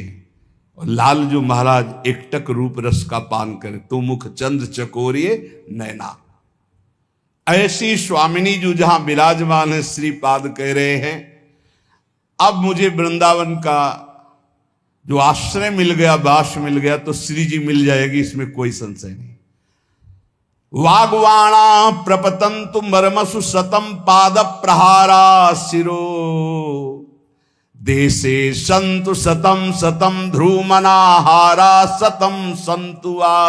और लाल जो महाराज एकटक रूप रस का पान करे, तो मुख चंद्र चकोरिए नैना। ऐसी स्वामिनी जो जहां विराजमान है, श्रीपाद कह रहे हैं अब मुझे वृंदावन का जो आश्रय मिल गया, वास मिल गया, तो श्री जी मिल जाएगी, इसमें कोई संशय नहीं। वागवाणा प्रपतंतु मर्मसु सतम पाद प्रहारा शिरो, देशे संतु सतम सतम ध्रुमनाहारा सतम संतुआ।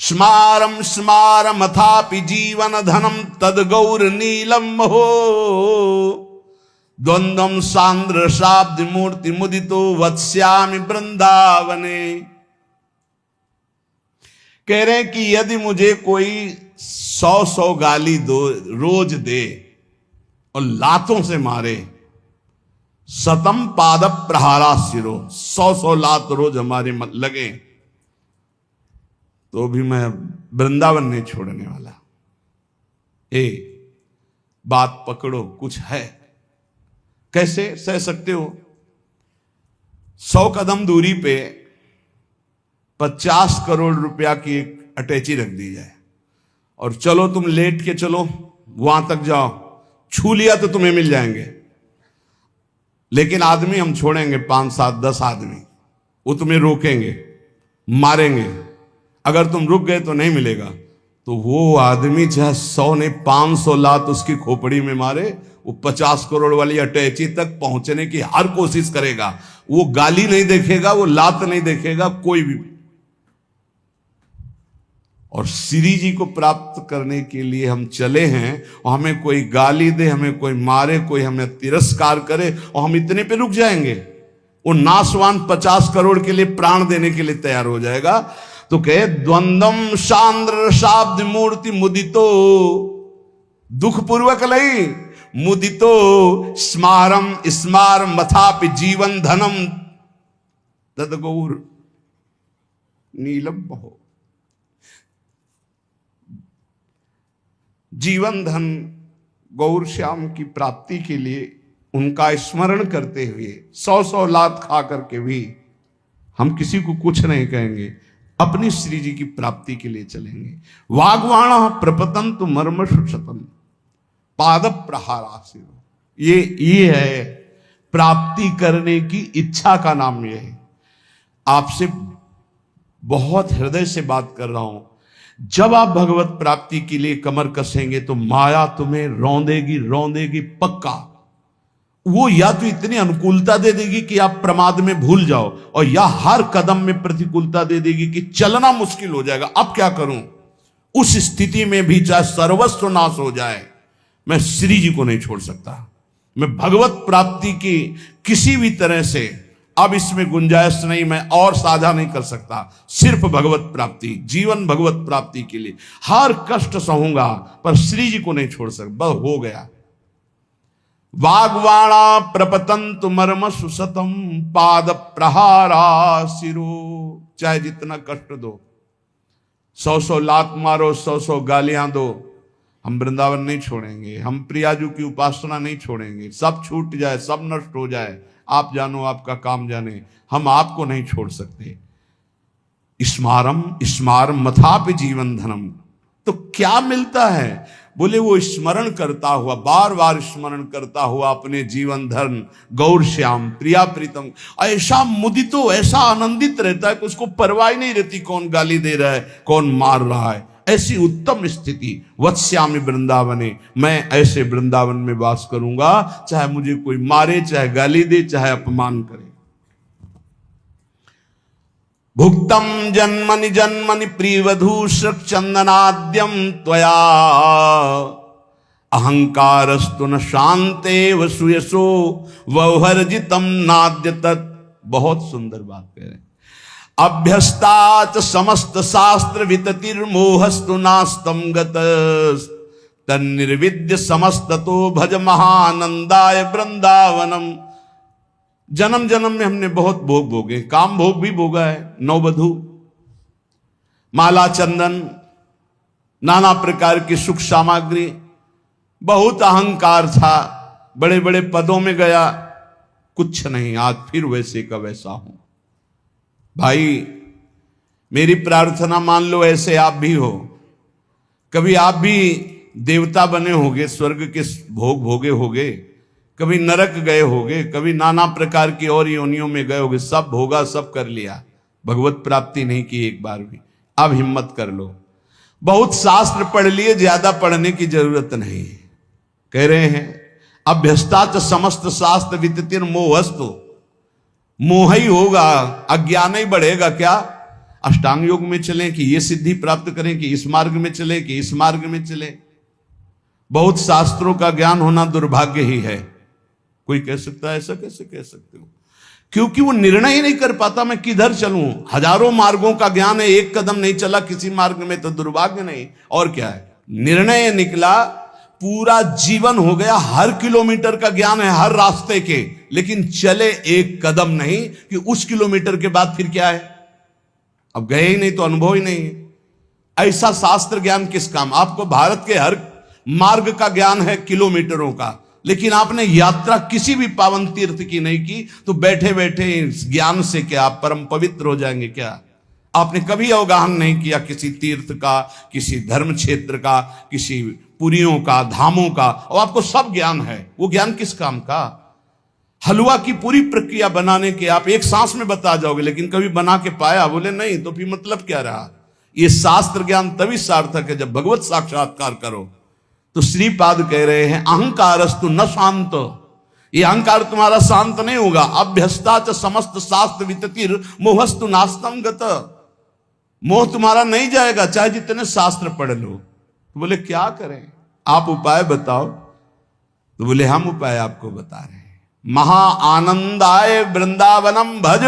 स्मारम स्मारमथापि जीवन धनम तद गौर नीलम हो, द्वंद्वम सांद्र शाब्द मूर्ति मुदितो वत्स्यामि वृंदावने। कह रहे हैं कि यदि मुझे कोई 100 गाली दो रोज दे और लातों से मारे, सतम पाद प्रहारा शिरो, 100 लात रोज हमारे लगे, तो भी मैं वृंदावन नहीं छोड़ने वाला। बात पकड़ो, कुछ है। कैसे सह सकते हो? 100 कदम दूरी पे 50 करोड़ रुपया की एक अटैची रख दी जाए, और चलो तुम लेट के चलो वहां तक जाओ, छू लिया तो तुम्हें मिल जाएंगे। लेकिन आदमी हम छोड़ेंगे 5, 7, 10 आदमी, वो तुम्हें रोकेंगे, मारेंगे। अगर तुम रुक गए तो नहीं मिलेगा। तो वो आदमी चाहे 100 ने 500 लात उसकी खोपड़ी में मारे, वो 50 करोड़ वाली अटैची तक पहुंचने की हर कोशिश करेगा। वो गाली नहीं देखेगा, वो लात नहीं देखेगा, कोई भी। और श्री जी को प्राप्त करने के लिए हम चले हैं, और हमें कोई गाली दे, हमें कोई मारे, कोई हमें तिरस्कार करे, और हम इतने पे रुक जाएंगे। वो नासवान 50 करोड़ के लिए प्राण देने के लिए तैयार हो जाएगा। तो कहे द्वंद्वम सांद्र शाब्द मूर्ति मुदितो, दुख पूर्वक लई मुदितो स्मारम स्मार मथापि जीवन धनम तद गौर नीलम हो। जीवन धन गौर श्याम की प्राप्ति के लिए उनका स्मरण करते हुए 100 लात खा करके भी हम किसी को कुछ नहीं कहेंगे, अपनी श्री जी की प्राप्ति के लिए चलेंगे। वागवाण प्रपतंतु मर्मसु शतम पाद प्रहारासिर। ये है प्राप्ति करने की इच्छा का नाम। ये है, आपसे बहुत हृदय से बात कर रहा हूं। जब आप भगवत प्राप्ति के लिए कमर कसेंगे तो माया तुम्हें रौंदेगी, रौंदेगी पक्का। वो या तो इतनी अनुकूलता दे देगी कि आप प्रमाद में भूल जाओ, और या हर कदम में प्रतिकूलता दे देगी कि चलना मुश्किल हो जाएगा। अब क्या करूं? उस स्थिति में भी चाहे सर्वस्व नाश हो जाए, मैं श्री जी को नहीं छोड़ सकता। मैं भगवत प्राप्ति की किसी भी तरह से अब इसमें गुंजाइश नहीं, मैं और साझा नहीं कर सकता। सिर्फ भगवत प्राप्ति, जीवन भगवत प्राप्ति के लिए हर कष्ट सहूंगा, पर श्री जी को नहीं छोड़ सकता। बस हो गया। वाग्वाणा प्रपतंतु मर्म सुसतम पाद प्रहारा सिरो। चाहे जितना कष्ट दो, 100 लात मारो, 100 गालियां दो, हम वृंदावन नहीं छोड़ेंगे, हम प्रियाजू की उपासना नहीं छोड़ेंगे। सब छूट जाए, सब नष्ट हो जाए, आप जानो आपका काम जाने, हम आपको नहीं छोड़ सकते। स्मारम स्मारम मथापि जीवन धनम। तो क्या मिलता है? बोले वो स्मरण करता हुआ, बार बार स्मरण करता हुआ अपने जीवन धर्म गौर श्याम प्रिया प्रीतम ऐसा मुदितो, ऐसा आनंदित रहता है कि उसको परवाह नहीं रहती कौन गाली दे रहा है, कौन मार रहा है। ऐसी उत्तम स्थिति वत्स्यामि वृंदावने, मैं ऐसे वृंदावन में वास करूंगा, चाहे मुझे कोई मारे, चाहे गाली दे, चाहे अपमान करे। भुक्तम जन्मनि जन्मनि प्रियवधू श्रक चंदनाद्यम त्वया अहंकारस्तु न शांते वसुयसो वौहर्जितम नाद्य तत्। बहुत सुंदर बात कह रहे हैं। अभ्यस्तात समस्त शास्त्र विततिर्मोहस्तु नास्तम गतस् तन्निर्विद्य समस्ततो भज महानंदाय वृंदावनम। जन्म जन्म में हमने बहुत भोग भोगे, काम भोग भी भोगा है, नववधू, माला चंदन, नाना प्रकार की सुख सामग्री, बहुत अहंकार था, बड़े बड़े पदों में गया, कुछ नहीं, आज फिर वैसे का वैसा हूं। भाई मेरी प्रार्थना मान लो ऐसे आप भी हो, कभी आप भी देवता बने होगे, स्वर्ग के भोग भोगे होगे, कभी नरक गए होगे, कभी नाना प्रकार की और योनियों में गए होगे, सब भोगा, सब कर लिया, भगवत प्राप्ति नहीं की एक बार भी। अब हिम्मत कर लो, बहुत शास्त्र पढ़ लिए, ज्यादा पढ़ने की जरूरत नहीं। कह रहे हैं अभ्यस्तात समस्त शास्त्र विततिर मोहस्तु, मोह ही होगा, अज्ञान ही बढ़ेगा। क्या अष्टांग योग में चलें कि ये सिद्धि प्राप्त करें, कि इस मार्ग में चले, कि इस मार्ग में चले। बहुत शास्त्रों का ज्ञान होना दुर्भाग्य ही है। कोई कह सकता है ऐसा कैसे कह सकते हो? क्योंकि वो निर्णय ही नहीं कर पाता मैं किधर चलूं। हजारों मार्गों का ज्ञान है, एक कदम नहीं चला किसी मार्ग में तो दुर्भाग्य नहीं और क्या है। निर्णय निकला, पूरा जीवन हो गया, हर किलोमीटर का ज्ञान है, हर रास्ते के, लेकिन चले एक कदम नहीं कि उस किलोमीटर के बाद फिर क्या है। अब गए ही नहीं तो अनुभव ही नहीं है। ऐसा शास्त्र ज्ञान किस काम? आपको भारत के हर मार्ग का ज्ञान है, किलोमीटरों का, लेकिन आपने यात्रा किसी भी पावन तीर्थ की नहीं की, तो बैठे बैठे इस ज्ञान से क्या आप परम पवित्र हो जाएंगे क्या? आपने कभी अवगाहन नहीं किया किसी तीर्थ का, किसी धर्म क्षेत्र का, किसी पुरियों का, धामों का, और आपको सब ज्ञान है। वो ज्ञान किस काम का? हलवा की पूरी प्रक्रिया बनाने के आप एक सांस में बता जाओगे, लेकिन कभी बना के पाया? बोले नहीं, तो फिर मतलब क्या रहा? ये शास्त्र ज्ञान तभी सार्थक है जब भगवत साक्षात्कार करो। तो श्रीपाद कह रहे हैं अहंकारस्तु न शांत, ये अहंकार तुम्हारा शांत नहीं होगा। अभ्यस्ता च समस्त शास्त्र विततिर मोहस्तु नास्तम गत, मोह तुम्हारा नहीं जाएगा चाहे जितने शास्त्र पढ़ लो। तो बोले क्या करें, आप उपाय बताओ। तो बोले हम उपाय आपको बता रहे हैं। महा आनंदाय वृंदावनम भज,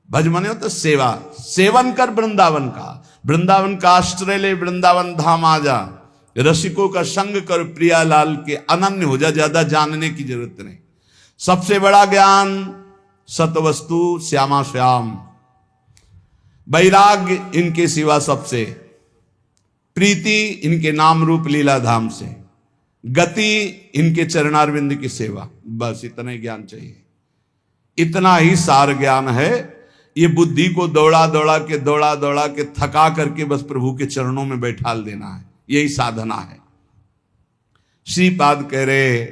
भज माने तो सेवा, सेवन कर वृंदावन का, वृंदावन का आश्रय ले, वृंदावन धाम आ जा, रसिकों का संग कर, प्रियालाल के अनन्य हो जा, ज्यादा जानने की जरूरत नहीं। सबसे बड़ा ज्ञान सतवस्तु श्यामा श्याम, वैराग्य इनके सिवा सबसे, प्रीति इनके नाम रूप लीला धाम से, गति इनके चरणारविंद की सेवा, बस इतना ही ज्ञान चाहिए। इतना ही सार ज्ञान है। ये बुद्धि को दौड़ा दौड़ा के थका करके बस प्रभु के चरणों में बैठाल देना है, यही साधना है। श्रीपाद कह रहे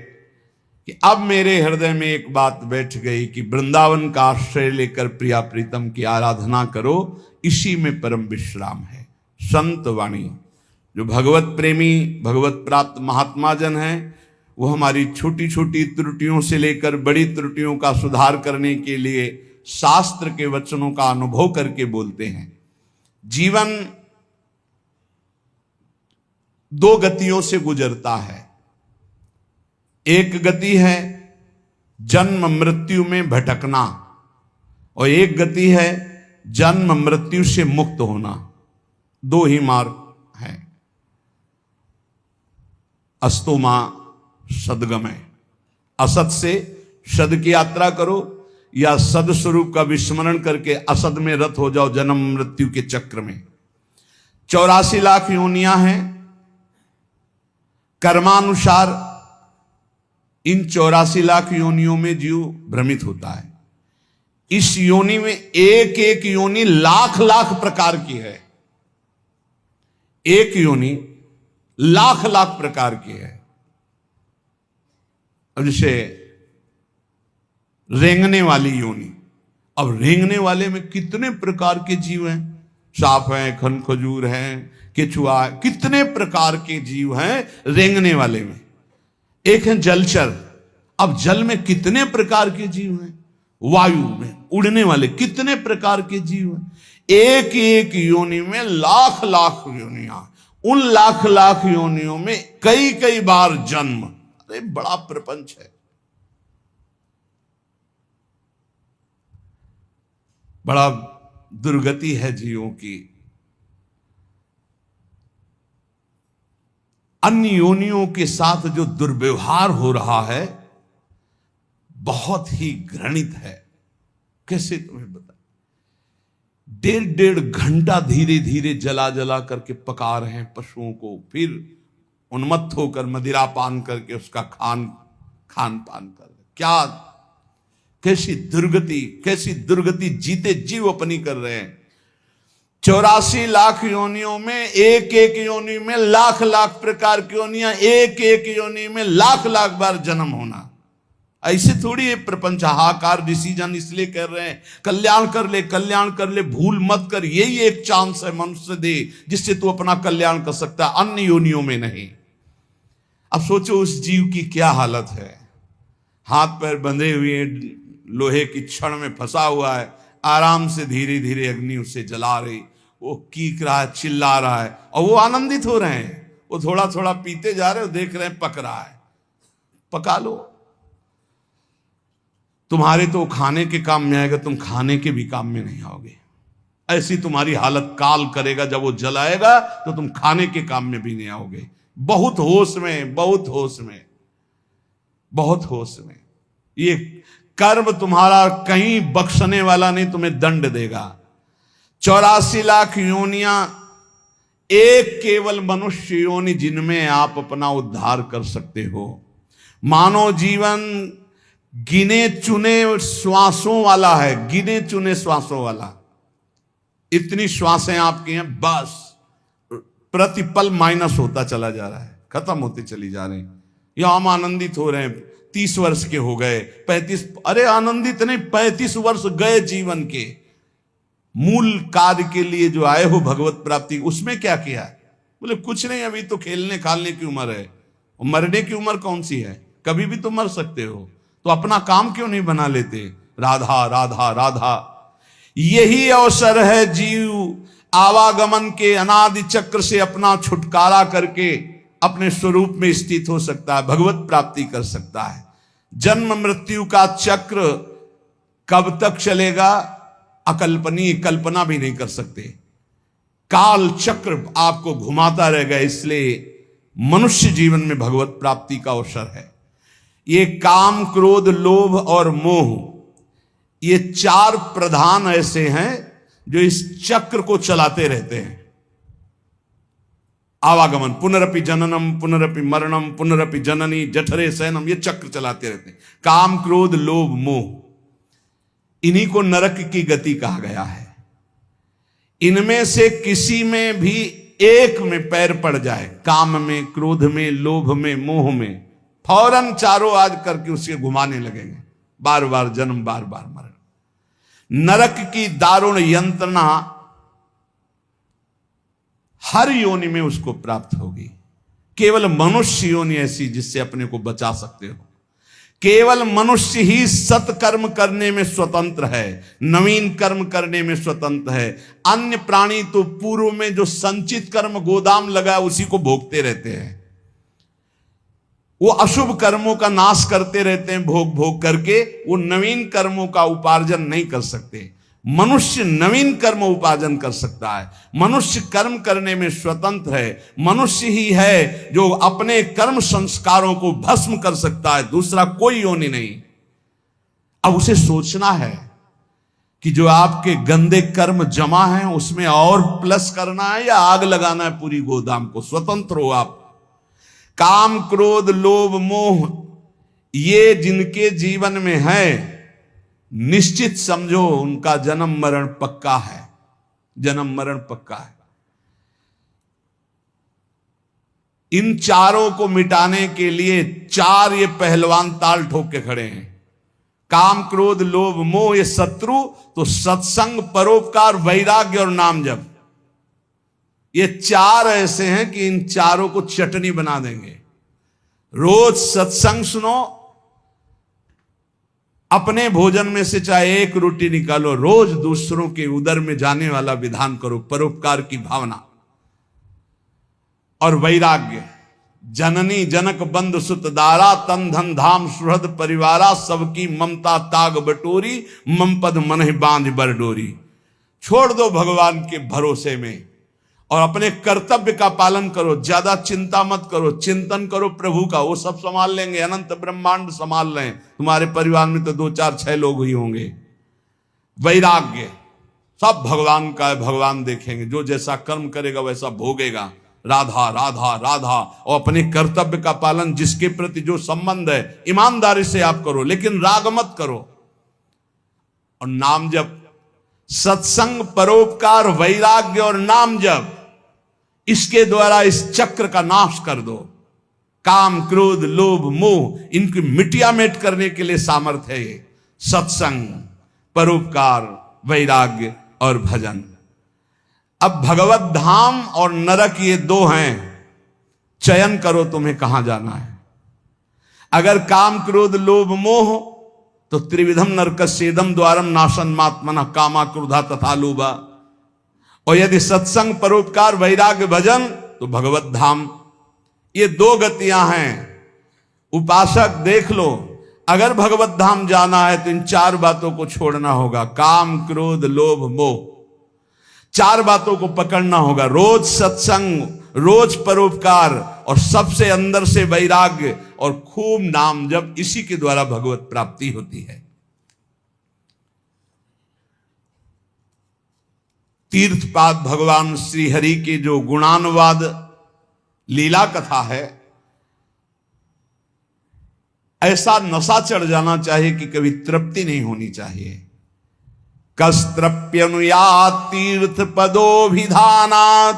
कि अब मेरे हृदय में एक बात बैठ गई कि वृंदावन का आश्रय लेकर प्रिया प्रीतम की आराधना करो, इसी में परम विश्राम है। संत वाणी, जो भगवत प्रेमी, भगवत प्राप्त महात्मा जन हैं, वो हमारी छोटी छोटी त्रुटियों से लेकर बड़ी त्रुटियों का सुधार करने के लिए शास्त्र के वचनों का अनुभव करके बोलते हैं। जीवन दो गतियों से गुजरता है, एक गति है जन्म मृत्यु में भटकना और एक गति है जन्म मृत्यु से मुक्त होना। दो ही मार्ग है, अस्तो मां सदगमय। असत से सद की यात्रा करो या सद स्वरूप का विस्मरण करके असद में रत हो जाओ जन्म मृत्यु के चक्र में। 84 लाख योनियां हैं कर्मानुसार। इन 84 लाख योनियों में जीव भ्रमित होता है। इस योनि में एक एक योनि लाख लाख प्रकार की है। एक योनि लाख लाख प्रकार की है। अब जैसे रेंगने वाली योनि, अब रेंगने वाले में कितने प्रकार के जीव हैं, सांप हैं, खनखजूर हैं, केचुआ, कितने प्रकार के जीव हैं रेंगने वाले में। एक है जलचर, अब जल में कितने प्रकार के जीव हैं, वायु में उड़ने वाले कितने प्रकार के जीव हैं। एक एक योनि में लाख लाख योनियां, उन लाख लाख योनियों में कई कई बार जन्म। अरे बड़ा प्रपंच है, बड़ा दुर्गति है जीवों की। अन्य योनियों के साथ जो दुर्व्यवहार हो रहा है बहुत ही घृणित है। कैसे तुम्हें बता, 1.5 घंटा धीरे धीरे जला जला करके पका रहे हैं पशुओं को, फिर उन्मत्त होकर मदिरा पान करके उसका खान पान कर रहे। क्या कैसी दुर्गति जीते जीव अपनी कर रहे हैं। 84 लाख योनियों में एक एक योनि में लाख लाख प्रकार की योनियां, एक एक योनि में लाख लाख बार जन्म होना। ऐसे थोड़ी ये प्रपंच हाहाकार ऋषि जन इसलिए कर रहे हैं कल्याण कर ले, भूल मत कर। यही एक चांस है मनुष्य दे जिससे तू अपना कल्याण कर सकता है, अन्य योनियों में नहीं। अब सोचो उस जीव की क्या हालत है, हाथ पैर बंधे हुए, लोहे की छड़ में फंसा हुआ है, आराम से धीरे धीरे अग्नि उसे जला रही, वो कीक रहा है, चिल्ला रहा है और वो आनंदित हो रहे हैं। वो थोड़ा थोड़ा पीते जा रहे हो, देख रहे हैं पक रहा है। पका लो, तुम्हारे तो खाने के काम में आएगा, तुम खाने के भी काम में नहीं आओगे। ऐसी तुम्हारी हालत काल करेगा, जब वो जलाएगा तो तुम खाने के काम में भी नहीं आओगे। बहुत होश में, बहुत होश में, बहुत होश में। ये कर्म तुम्हारा कहीं बख्शने वाला नहीं, तुम्हें दंड देगा। 84 लाख योनियां, एक केवल मनुष्य योनि जिनमें आप अपना उद्धार कर सकते हो। मानव जीवन गिने चुने श्वासों वाला है, गिने चुने श्वासों वाला। इतनी श्वासें आपकी हैं, बस प्रतिपल माइनस होता चला जा रहा है, खत्म होती चली जा रही। यहां हम आनंदित हो रहे हैं, 30 वर्ष के हो गए, 35, अरे आनंदित नहीं, 35 वर्ष गए जीवन के। मूल कार्य के लिए जो आए हो भगवत प्राप्ति, उसमें क्या किया? बोले कुछ नहीं, अभी तो खेलने खालने की उम्र है। मरने की उम्र कौन सी है? कभी भी तो मर सकते हो, तो अपना काम क्यों नहीं बना लेते? राधा राधा राधा। यही अवसर है जीव आवागमन के अनादि चक्र से अपना छुटकारा करके अपने स्वरूप में स्थित हो सकता है, भगवत प्राप्ति कर सकता है। जन्म मृत्यु का चक्र कब तक चलेगा अकल्पनीय, कल्पना भी नहीं कर सकते। काल चक्र आपको घुमाता रहेगा, इसलिए मनुष्य जीवन में भगवत प्राप्ति का अवसर है। ये काम, क्रोध, लोभ और मोह, ये 4 प्रधान ऐसे हैं जो इस चक्र को चलाते रहते हैं। आवागमन, पुनरपि जननम पुनरपि मरणम पुनरपि जननी जठरे शयनम, ये चक्र चलाते रहते हैं। काम, क्रोध, लोभ, मोह, इन्हीं को नरक की गति कहा गया है। इनमें से किसी में भी एक में पैर पड़ जाए, काम में, क्रोध में, लोभ में, मोह में, फौरन चारों आज करके उसे घुमाने लगेंगे, बार बार जन्म, बार बार मरण। नरक की दारुण यंत्रणा हर योनि में उसको प्राप्त होगी। केवल मनुष्य योनि ऐसी जिससे अपने को बचा सकते हो। केवल मनुष्य ही सत्कर्म करने में स्वतंत्र है, नवीन कर्म करने में स्वतंत्र है। अन्य प्राणी तो पूर्व में जो संचित कर्म गोदाम लगा उसी को भोगते रहते हैं। वो अशुभ कर्मों का नाश करते रहते हैं भोग भोग करके, वो नवीन कर्मों का उपार्जन नहीं कर सकते। मनुष्य नवीन कर्म उपार्जन कर सकता है। मनुष्य कर्म करने में स्वतंत्र है। मनुष्य ही है जो अपने कर्म संस्कारों को भस्म कर सकता है, दूसरा कोई योनि नहीं। अब उसे सोचना है कि जो आपके गंदे कर्म जमा हैं उसमें और प्लस करना है या आग लगाना है पूरी गोदाम को। स्वतंत्र हो आप। काम क्रोध लोभ मोह ये जिनके जीवन में है, निश्चित समझो उनका जन्म मरण पक्का है। जन्म मरण पक्का है। इन चारों को मिटाने के लिए चार ये पहलवान ताल ठोक के खड़े हैं। काम क्रोध लोभ मोह ये शत्रु, तो सत्संग परोपकार वैराग्य और नाम जप, ये चार ऐसे हैं कि इन चारों को चटनी बना देंगे। रोज सत्संग सुनो, अपने भोजन में से चाहे एक रोटी निकालो, रोज दूसरों के उदर में जाने वाला विधान करो, परोपकार की भावना और वैराग्य। जननी जनक बंधु सुत दारा, तन धन धाम सुहृद परिवारा, सबकी ममता ताग बटोरी, मम पद मन बांध बरडोरी। छोड़ दो भगवान के भरोसे में और अपने कर्तव्य का पालन करो। ज्यादा चिंता मत करो, चिंतन करो प्रभु का, वो सब संभाल लेंगे। अनंत ब्रह्मांड संभाल रहे हैं। तुम्हारे परिवार में तो 2 4 6 लोग ही होंगे। वैराग्य सब भगवान का है, भगवान देखेंगे। जो जैसा कर्म करेगा वैसा भोगेगा। राधा राधा राधा। और अपने कर्तव्य का पालन, जिसके प्रति जो संबंध है ईमानदारी से आप करो, लेकिन राग मत करो। और नाम जप, सत्संग परोपकार वैराग्य और नाम जप, इसके द्वारा इस चक्र का नाश कर दो। काम क्रोध लोभ मोह इनकी मिटिया मेट करने के लिए सामर्थ्य है ये सत्संग परोपकार वैराग्य और भजन। अब भगवत धाम और नरक ये 2 हैं। चयन करो तुम्हें कहां जाना है। अगर काम क्रोध लोभ मोह तो त्रिविधम नरकस्येदम द्वारम नाशन मात्मना कामा क्रोधा तथा लोभा। और यदि सत्संग परोपकार वैराग्य भजन तो भगवत धाम। ये 2 गतियां हैं। उपासक देख लो, अगर भगवत धाम जाना है तो इन 4 बातों को छोड़ना होगा। काम क्रोध लोभ मोह, 4 बातों को पकड़ना होगा। रोज सत्संग, रोज परोपकार और सबसे अंदर से वैराग्य और खूब नाम जप। इसी के द्वारा भगवत प्राप्ति होती है। तीर्थपाद भगवान श्री हरि के जो गुणानुवाद लीला कथा है, ऐसा नशा चढ़ जाना चाहिए कि कभी तृप्ति नहीं होनी चाहिए। कस्त्रप्यनुयात तीर्थ पदोभिधानात्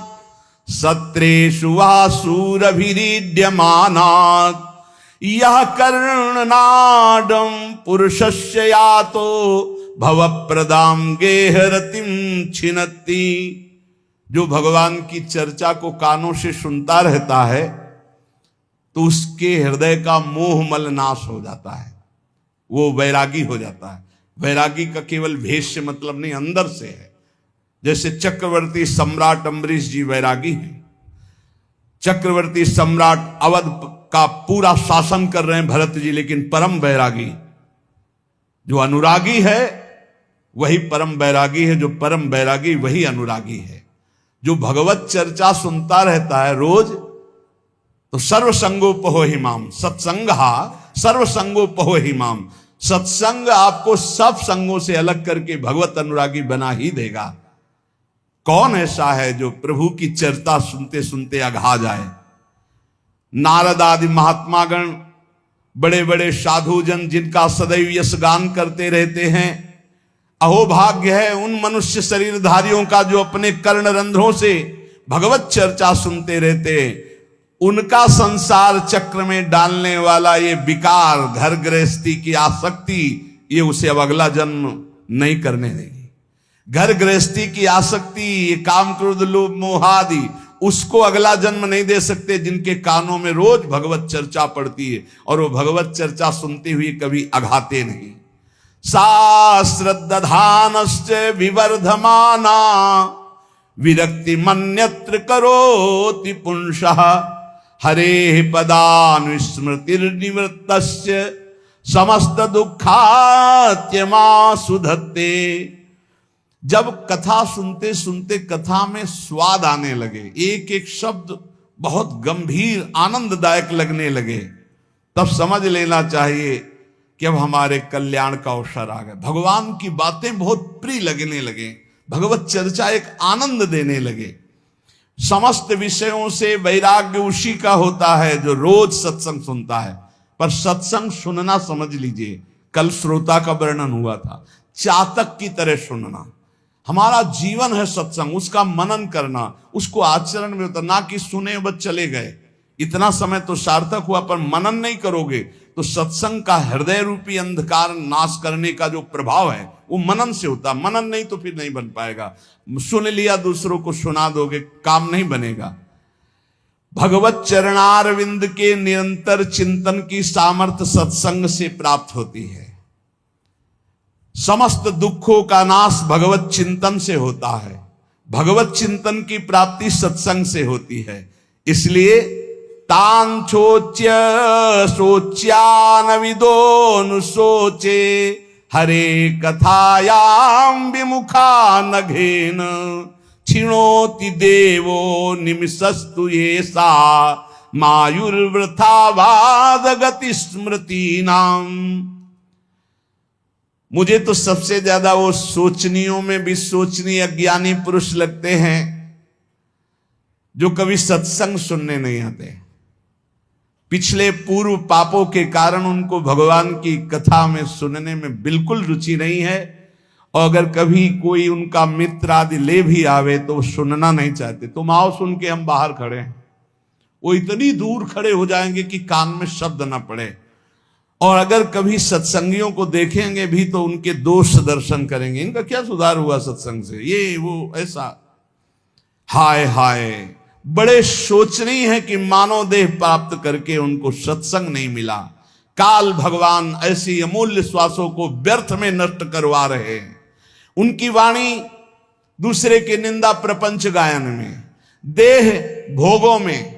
सत्रेषु वासुरभिरीड्यमानात् यह कर्णनाडं पुरुषस्य यातो भवप्रदां गेहरतिं छिनत्ति। जो भगवान की चर्चा को कानों से सुनता रहता है तो उसके हृदय का मोह मल नाश हो जाता है, वो वैरागी हो जाता है। वैरागी का केवल भेष से मतलब नहीं, अंदर से है। जैसे चक्रवर्ती सम्राट अम्बरीश जी वैरागी हैं। चक्रवर्ती सम्राट अवध का पूरा शासन कर रहे हैं भरत जी, लेकिन परम वैरागी। जो अनुरागी है वही परम वैरागी है, जो परम वैरागी वही अनुरागी है। जो भगवत चर्चा सुनता रहता है रोज, तो सर्वसंगोपहो हिमाम सत्संगहा सर्वसंगोपहो हिमाम। सत्संग आपको सब संगों से अलग करके भगवत अनुरागी बना ही देगा। कौन ऐसा है जो प्रभु की चर्चा सुनते सुनते अघा जाए। नारद आदि महात्मागण, बड़े बड़े साधुजन जिनका सदैव यश गान करते रहते हैं, अहोभाग्य है उन मनुष्य शरीरधारियों का जो अपने कर्ण रंध्रों से भगवत चर्चा सुनते रहते हैं। उनका संसार चक्र में डालने वाला ये विकार, घर गृहस्थी की आसक्ति, ये उसे अब अगला जन्म नहीं करने देगी। घर गृहस्थी की आसक्ति, ये काम क्रोध लोभ मोह आदि, उसको अगला जन्म नहीं दे सकते जिनके कानों में रोज भगवत चर्चा पड़ती है और वो भगवत चर्चा सुनते हुए कभी अघाते नहीं। शास्त्रदधानश्च विवर्धमाना विरक्ति मन्यत्र करोति पुंसः हरे पदानुस्मृतिर्निवृत्तस्य समस्त दुखात्यमा सुधत्ते। जब कथा सुनते सुनते कथा में स्वाद आने लगे, एक एक शब्द बहुत गंभीर आनंददायक लगने लगे, तब समझ लेना चाहिए कि अब हमारे कल्याण का अवसर आ गया। भगवान की बातें बहुत प्रिय लगने लगे, भगवत चर्चा एक आनंद देने लगे। समस्त विषयों से वैराग्य उसी का होता है जो रोज सत्संग सुनता है। पर सत्संग सुनना समझ लीजिए, कल श्रोता का वर्णन हुआ था, चातक की तरह सुनना। हमारा जीवन है सत्संग, उसका मनन करना, उसको आचरण में उतरना, कि सुने बस चले गए, इतना समय तो सार्थक हुआ, पर मनन नहीं करोगे तो सत्संग का हृदय रूपी अंधकार नाश करने का जो प्रभाव है वो मनन से होता। मनन नहीं तो फिर नहीं बन पाएगा। सुन लिया, दूसरों को सुना दोगे, काम नहीं बनेगा। भगवत चरणारविंद के निरंतर चिंतन की सामर्थ्य सत्संग से प्राप्त होती है। समस्त दुखों का नाश भगवत चिंतन से होता है। भगवत चिंतन की प्राप्ति सत्संग से होती है। इसलिए तांचोच्य सोच्यान विदोनु सोचे हरे कथायाम विमुखा नघेन क्षिणोति देवो निमिषस्तु येषा मायुर्वृथावाद गति स्मृति नाम। मुझे तो सबसे ज्यादा वो सोचनियों में भी सोचनीय अज्ञानी पुरुष लगते हैं जो कभी सत्संग सुनने नहीं आते। पिछले पूर्व पापों के कारण उनको भगवान की कथा में सुनने में बिल्कुल रुचि नहीं है, और अगर कभी कोई उनका मित्र आदि ले भी आवे तो सुनना नहीं चाहते। तुम आओ, सुन के हम बाहर खड़े हैं। वो इतनी दूर खड़े हो जाएंगे कि कान में शब्द ना पड़े। और अगर कभी सत्संगियों को देखेंगे भी तो उनके दोष दर्शन करेंगे, इनका क्या सुधार हुआ सत्संग से, ये वो ऐसा। हाय हाय, बड़े शोचनीय है कि मानव देह प्राप्त करके उनको सत्संग नहीं मिला। काल भगवान ऐसी अमूल्य श्वासों को व्यर्थ में नष्ट करवा रहे हैं। उनकी वाणी दूसरे के निंदा प्रपंच गायन में, देह भोगों में,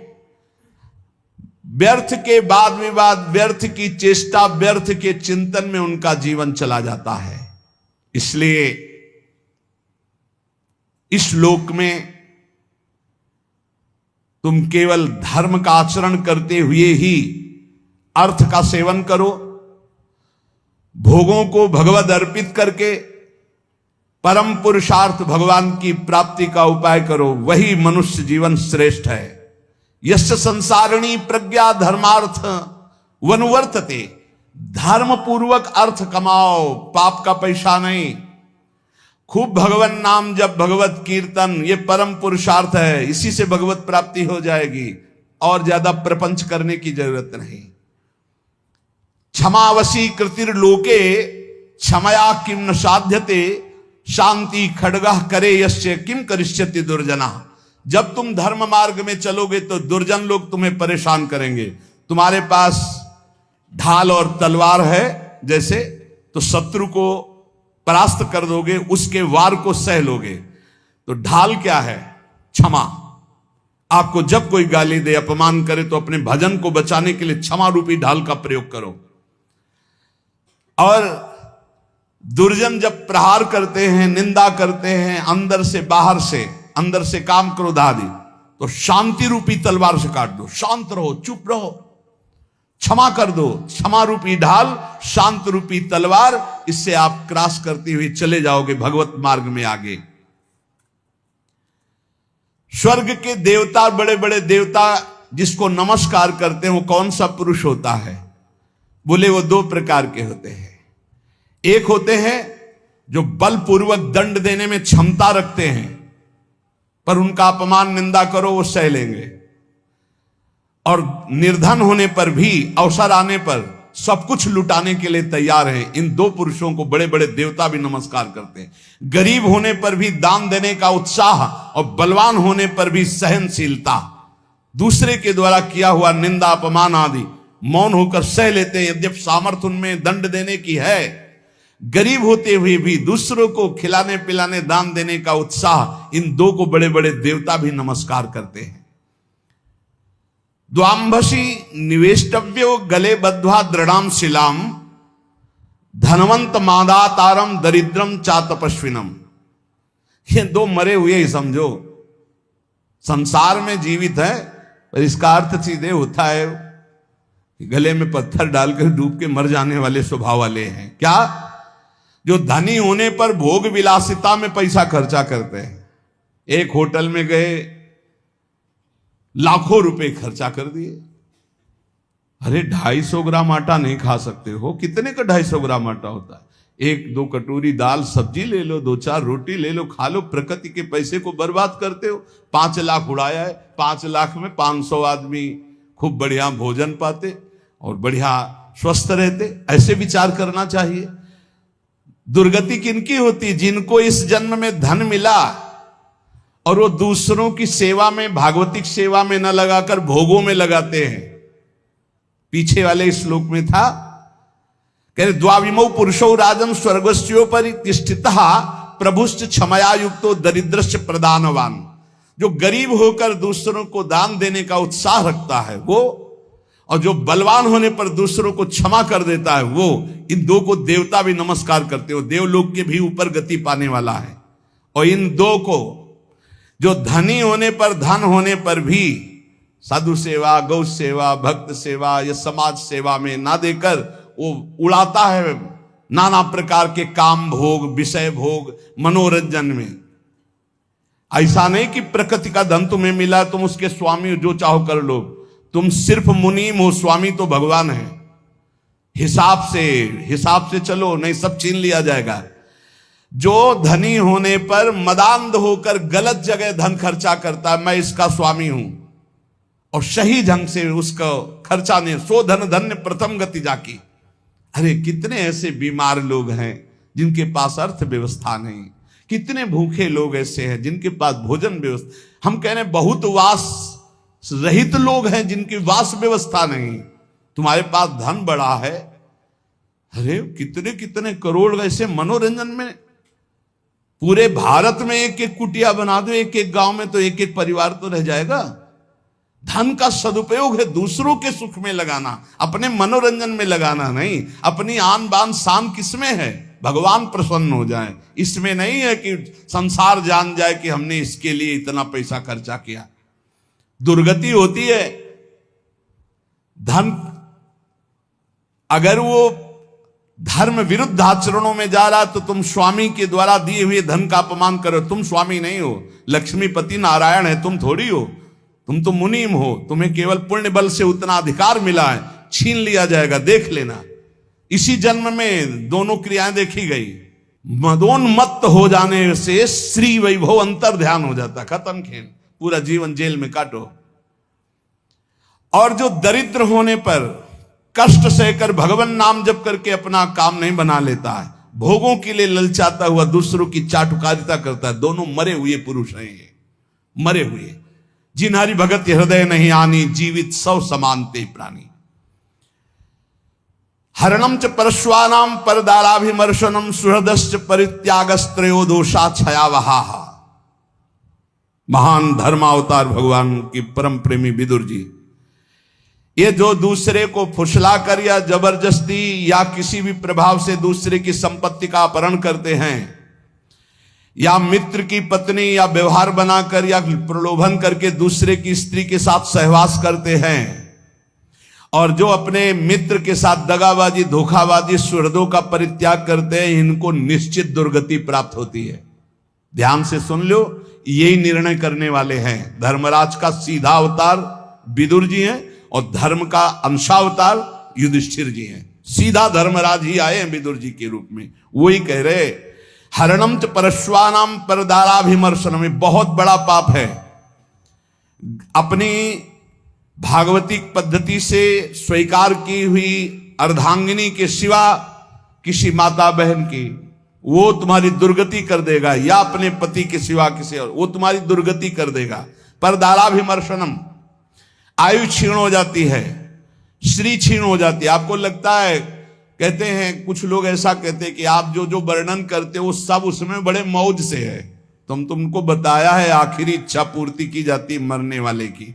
व्यर्थ के वाद विवाद, व्यर्थ की चेष्टा, व्यर्थ के चिंतन में उनका जीवन चला जाता है। इसलिए इस लोक में तुम केवल धर्म का आचरण करते हुए ही अर्थ का सेवन करो, भोगों को भगवद अर्पित करके परम पुरुषार्थ भगवान की प्राप्ति का उपाय करो, वही मनुष्य जीवन श्रेष्ठ है। यस्य संसारिणी प्रज्ञा धर्मार्थ वनुवर्तते। धर्म पूर्वक अर्थ कमाओ, पाप का पैसा नहीं। खूब भगवान नाम जप, भगवत कीर्तन, ये परम पुरुषार्थ है, इसी से भगवत प्राप्ति हो जाएगी, और ज्यादा प्रपंच करने की जरूरत नहीं। क्षमावशी कृतिर्लोके क्षमया किम न साध्यते शांति खड्गः करे यस्य किम करिष्यति दुर्जना। जब तुम धर्म मार्ग में चलोगे तो दुर्जन लोग तुम्हें परेशान करेंगे। तुम्हारे पास ढाल और तलवार है जैसे, तो शत्रु को परास्त कर दोगे, उसके वार को सह लोगे। तो ढाल क्या है? क्षमा। आपको जब कोई गाली दे, अपमान करे, तो अपने भजन को बचाने के लिए क्षमा रूपी ढाल का प्रयोग करो। और दुर्जन जब प्रहार करते हैं, निंदा करते हैं, अंदर से बाहर से, अंदर से काम क्रोध आदि, तो शांति रूपी तलवार से काट दो। शांत रहो, चुप रहो, क्षमा कर दो। क्षमा रूपी ढाल, शांत रूपी तलवार, इससे आप क्रॉस करते हुए चले जाओगे भगवत मार्ग में आगे। स्वर्ग के देवता, बड़े बड़े देवता जिसको नमस्कार करते हैं, वो कौन सा पुरुष होता है? बोले वो दो प्रकार के होते हैं। एक होते हैं जो बलपूर्वक दंड देने में क्षमता रखते हैं, पर उनका अपमान निंदा करो वो सह लेंगे, और निर्धन होने पर भी, अवसर आने पर सब कुछ लुटाने के लिए तैयार हैं। इन दो पुरुषों को बड़े बड़े देवता भी नमस्कार करते हैं। गरीब होने पर भी दान देने का उत्साह, और बलवान होने पर भी सहनशीलता। दूसरे के द्वारा किया हुआ निंदा अपमान आदि मौन होकर सह लेते हैं, यद्यपि सामर्थ्य उनमें दंड देने की है। गरीब होते हुए भी दूसरों को खिलाने पिलाने, दान देने का उत्साह, इन दो को बड़े बड़े देवता भी नमस्कार करते हैं। द्वांभसी निवेष्टव्यो गले बद्ध्वा दृढ़ाम शिलाम धनवंत मादातारम दरिद्रम चा तपस्विनम। ये दो मरे हुए ही समझो, संसार में जीवित है पर इसका अर्थ सीधे होता है गले में पत्थर डालकर डूब के मर जाने वाले स्वभाव वाले हैं। क्या? जो धनी होने पर भोग विलासिता में पैसा खर्चा करते हैं। एक होटल में गए, लाखों रुपए खर्चा कर दिए। अरे 250 ग्राम आटा नहीं खा सकते हो? कितने का 250 ग्राम आटा होता है? 1-2 कटोरी दाल सब्जी ले लो, 2-4 रोटी ले लो, खा लो। प्रकृति के पैसे को बर्बाद करते हो। 5 लाख उड़ाया है, 5 लाख में 500 आदमी खूब बढ़िया भोजन पाते और बढ़िया स्वस्थ रहते। ऐसे विचार करना चाहिए। दुर्गति किनकी होती? जिनको इस जन्म में धन मिला और वो दूसरों की सेवा में, भागवतिक सेवा में न लगाकर भोगों में लगाते हैं। पीछे वाले श्लोक में था, कह रहे द्वाविमौ पुरुषो राजन स्वर्गस्योपरि तिष्ठितः प्रभुश्च क्षमया युक्तो दरिद्रश्च प्रदानवान। जो गरीब होकर दूसरों को दान देने का उत्साह रखता है वो, और जो बलवान होने पर दूसरों को क्षमा कर देता है वो, इन दो को देवता भी नमस्कार करते हो। देवलोक के भी ऊपर गति पाने वाला है। और इन दो को जो धनी होने पर, धन होने पर भी साधु सेवा, गौ सेवा, भक्त सेवा या समाज सेवा में ना देकर वो उड़ाता है नाना प्रकार के काम भोग, विषय भोग, मनोरंजन में। ऐसा नहीं कि प्रकृति का धन तुम्हें मिला, तुम उसके स्वामी जो चाहो कर लो। तुम सिर्फ मुनीम हो, स्वामी तो भगवान है। हिसाब से चलो, नहीं सब छीन लिया जाएगा। जो धनी होने पर मदांध होकर गलत जगह धन खर्चा करता है, मैं इसका स्वामी हूं, और सही ढंग से उसका खर्चा नहीं, सो धन धन्य प्रथम गति जाकी। अरे कितने ऐसे बीमार लोग हैं जिनके पास अर्थ व्यवस्था नहीं। कितने भूखे लोग ऐसे हैं जिनके पास भोजन व्यवस्था, हम कह रहे हैं बहुत वास रहित लोग हैं जिनकी वास व्यवस्था नहीं। तुम्हारे पास धन बड़ा है, अरे कितने कितने करोड़ ऐसे मनोरंजन में। पूरे भारत में एक एक कुटिया बना दो, एक एक गांव में तो एक एक परिवार तो रह जाएगा। धन का सदुपयोग है दूसरों के सुख में लगाना, अपने मनोरंजन में लगाना नहीं। अपनी आन बान शान किसमें है? भगवान प्रसन्न हो जाए, इसमें नहीं है कि संसार जान जाए कि हमने इसके लिए इतना पैसा खर्चा किया। दुर्गति होती है। धन अगर वो धर्म विरुद्ध आचरणों में जा रहा तो तुम स्वामी के द्वारा दिए हुए धन का अपमान करो। तुम स्वामी नहीं हो, लक्ष्मीपति नारायण है, तुम थोड़ी हो। तुम तो मुनीम हो, तुम्हें केवल पुण्य बल से उतना अधिकार मिला है, छीन लिया जाएगा, देख लेना। इसी जन्म में दोनों क्रियाएं देखी गई। मदोन्मत्त हो जाने से श्री वैभव अंतर ध्यान हो जाता, खत्म खेल, पूरा जीवन जेल में काटो। और जो दरिद्र होने पर कष्ट सहकर भगवान नाम जप करके अपना काम नहीं बना लेता है, भोगों के लिए ललचाता हुआ दूसरों की चाटुकारिता करता है, दोनों मरे हुए पुरुष हैं ये, मरे हुए। जिन हरि भगत हृदय नहीं आनी, जीवित सौ समानते प्राणी। हरणम च परश्वानाम परदाराभिमर्शनम सुहृदश्च परित्यागस्त्रयो दोषा छयावहा। महान धर्मावतार भगवान की परम प्रेमी विदुर जी, ये जो दूसरे को फुसलाकर या जबरदस्ती या किसी भी प्रभाव से दूसरे की संपत्ति का अपहरण करते हैं, या मित्र की पत्नी या व्यवहार बनाकर या प्रलोभन करके दूसरे की स्त्री के साथ सहवास करते हैं, और जो अपने मित्र के साथ दगाबाजी, धोखाबाजी, सुहृदों का परित्याग करते हैं, इनको निश्चित दुर्गति प्राप्त होती है। ध्यान से सुन लो, यही निर्णय करने वाले हैं। धर्मराज का सीधा अवतार विदुर जी हैं और धर्म का अंशावतार युधिष्ठिर जी हैं। सीधा धर्मराज ही आए हैं विदुर जी के रूप में। वही कह रहे, हरणम च परश्वानाम परदाराभिमर्शनम, में बहुत बड़ा पाप है। अपनी भागवतिक पद्धति से स्वीकार की हुई अर्धांगिनी के सिवा किसी माता बहन की, वो तुम्हारी दुर्गति कर देगा, या अपने पति के सिवा किसी और, वो तुम्हारी दुर्गति कर देगा। परदाराभिमर्शनम, आयु क्षीण हो जाती है, श्री क्षीण हो जाती है। आपको लगता है, कहते हैं कुछ लोग ऐसा कहते हैं कि आप जो जो वर्णन करते हो सब उसमें बड़े मौज से है। तुमको बताया है आखिरी इच्छा पूर्ति की जाती मरने वाले की।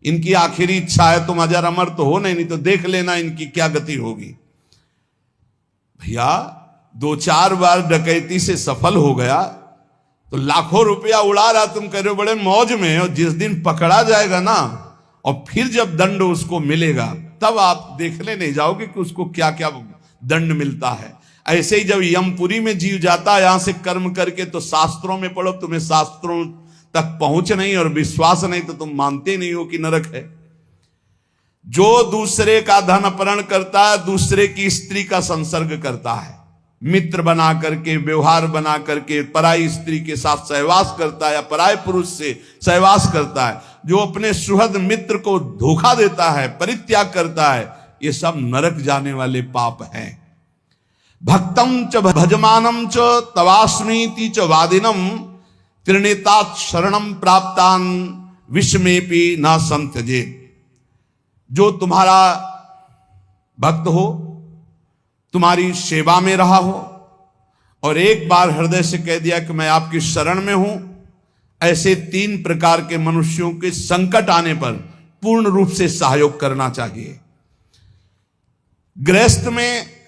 इनकी आखिरी इच्छा है तुम अजर अमर तो हो नहीं तो देख लेना इनकी क्या गति होगी। भैया 2-4 बार डकैती से सफल हो गया तो लाखों रुपया उड़ा रहा, तुम कह रहे हो बड़े मौज में, और जिस दिन पकड़ा जाएगा ना और फिर जब दंड उसको मिलेगा तब आप देखने नहीं जाओगे कि उसको क्या क्या दंड मिलता है। ऐसे ही जब यमपुरी में जीव जाता है यहां से कर्म करके, तो शास्त्रों में पढ़ो, तुम्हें शास्त्रों तक पहुंच नहीं और विश्वास नहीं तो तुम मानते नहीं हो कि नरक है। जो दूसरे का धन अपहरण करता है, दूसरे की स्त्री का संसर्ग करता है, मित्र बना करके, व्यवहार बना करके पराई स्त्री के साथ सहवास करता है या पराय पुरुष से सहवास करता है, जो अपने सुहृद मित्र को धोखा देता है, परित्याग करता है, ये सब नरक जाने वाले पाप हैं। भक्तम च भजमानम च तवास्मीति च वादिनम त्रिनेतात शरणम प्राप्तान विषमेपि न संत्यजे। जो तुम्हारा भक्त हो, तुम्हारी सेवा में रहा हो और एक बार हृदय से कह दिया कि मैं आपकी शरण में हूं, ऐसे 3 प्रकार के मनुष्यों के संकट आने पर पूर्ण रूप से सहयोग करना चाहिए। गृहस्थ में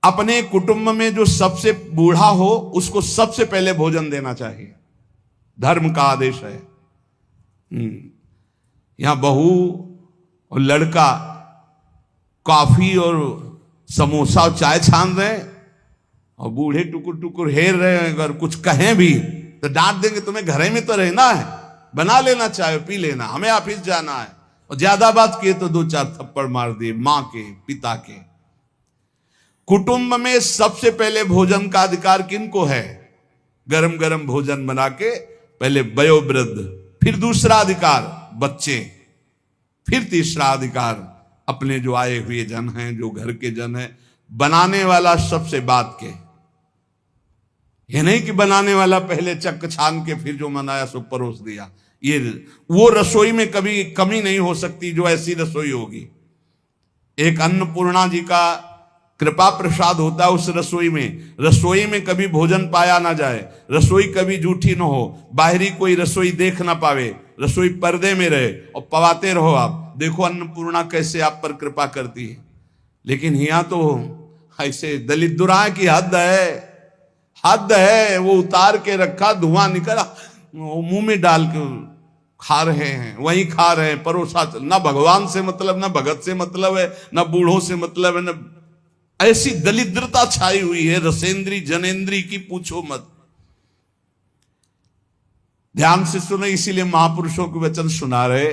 अपने कुटुंब में जो सबसे बूढ़ा हो उसको सबसे पहले भोजन देना चाहिए, धर्म का आदेश है। यहां बहू और लड़का कॉफी और समोसा और चाय छान रहे और बूढ़े टुकुर टुकुर हेर रहे हैं, अगर कुछ कहें भी तो डांट देंगे, तुम्हें घर में तो रहना है, बना लेना चाय पी लेना, हमें ऑफिस जाना है, और ज्यादा बात किए तो 2-4 थप्पड़ मार दिए मां के पिता के। कुटुंब में सबसे पहले भोजन का अधिकार किनको है? गरम गरम भोजन बना के पहले वयोवृद्ध, फिर दूसरा अधिकार बच्चे, फिर तीसरा अधिकार अपने जो आए हुए जन हैं, जो घर के जन हैं। बनाने वाला सबसे बात के, ये नहीं कि बनाने वाला पहले चक छान के फिर जो मनाया सो परोस दिया। ये वो रसोई में कभी कमी नहीं हो सकती जो ऐसी रसोई होगी। एक अन्नपूर्णा जी का कृपा प्रसाद होता है उस रसोई में कभी भोजन पाया ना जाए, रसोई कभी जूठी ना हो, बाहरी कोई रसोई देख ना पावे, रसोई पर्दे में रहे और पवाते रहो। आप देखो अन्नपूर्णा कैसे आप पर कृपा करती है। लेकिन यहाँ तो ऐसे दलित दुराए की हद है, वो उतार के रखा, धुआं निकला, मुंह में डाल के खा रहे हैं, वहीं खा रहे हैं, परोसा। ना भगवान से मतलब, ना भगत से मतलब है, ना बूढ़ों से मतलब है, ना ऐसी दलिद्रता छाई हुई है रसेंद्री जनेंद्री की, पूछो मत। ध्यान से सुने, इसीलिए महापुरुषों के वचन सुना रहे।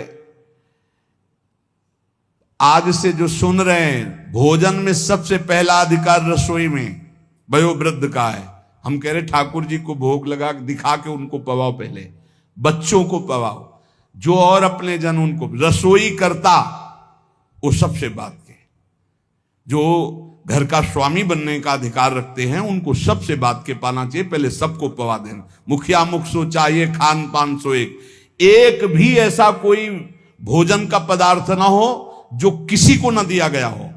आज से जो सुन रहे हैं, भोजन में सबसे पहला अधिकार रसोई में वयोवृद्ध का है। हम कह रहे ठाकुर जी को भोग लगा दिखा के उनको पवाओ, पहले बच्चों को पवाओ, जो और अपने जन उनको। रसोई करता वो सबसे बात के, जो घर का स्वामी बनने का अधिकार रखते हैं उनको सबसे बात के पाना चाहिए, पहले सबको पवा देना। मुखिया मुख सो चाहिए, खान पान सो एक भी ऐसा कोई भोजन का पदार्थ ना हो जो किसी को ना दिया गया हो।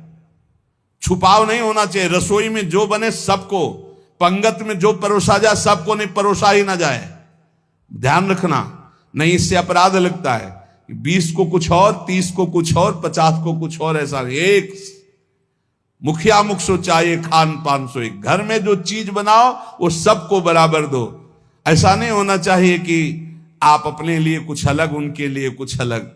छुपाव नहीं होना चाहिए। रसोई में जो बने सबको, पंगत में जो परोसा जाए सबको, नहीं परोसा ही ना जाए। ध्यान रखना, नहीं इससे अपराध लगता है। 20 को कुछ और, 30 को कुछ और, 50 को कुछ और, ऐसा एक मुखिया मुख सो चाहिए, खान पान सो एक। घर में जो चीज बनाओ वो सबको बराबर दो। ऐसा नहीं होना चाहिए कि आप अपने लिए कुछ अलग, उनके लिए कुछ अलग।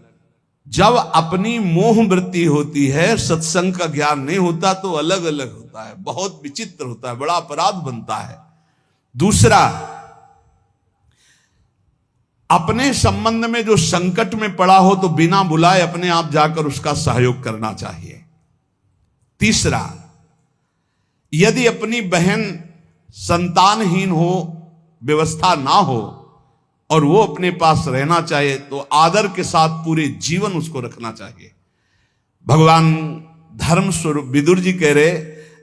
जब अपनी मोह वृत्ति होती है, सत्संग का ज्ञान नहीं होता तो अलग अलग होता है, बहुत विचित्र होता है, बड़ा अपराध बनता है। दूसरा, अपने संबंध में जो संकट में पड़ा हो तो बिना बुलाए अपने आप जाकर उसका सहयोग करना चाहिए। तीसरा, यदि अपनी बहन संतानहीन हो, व्यवस्था ना हो और वो अपने पास रहना चाहे तो आदर के साथ पूरे जीवन उसको रखना चाहिए। भगवान धर्म स्वरूप विदुर जी कह रहे,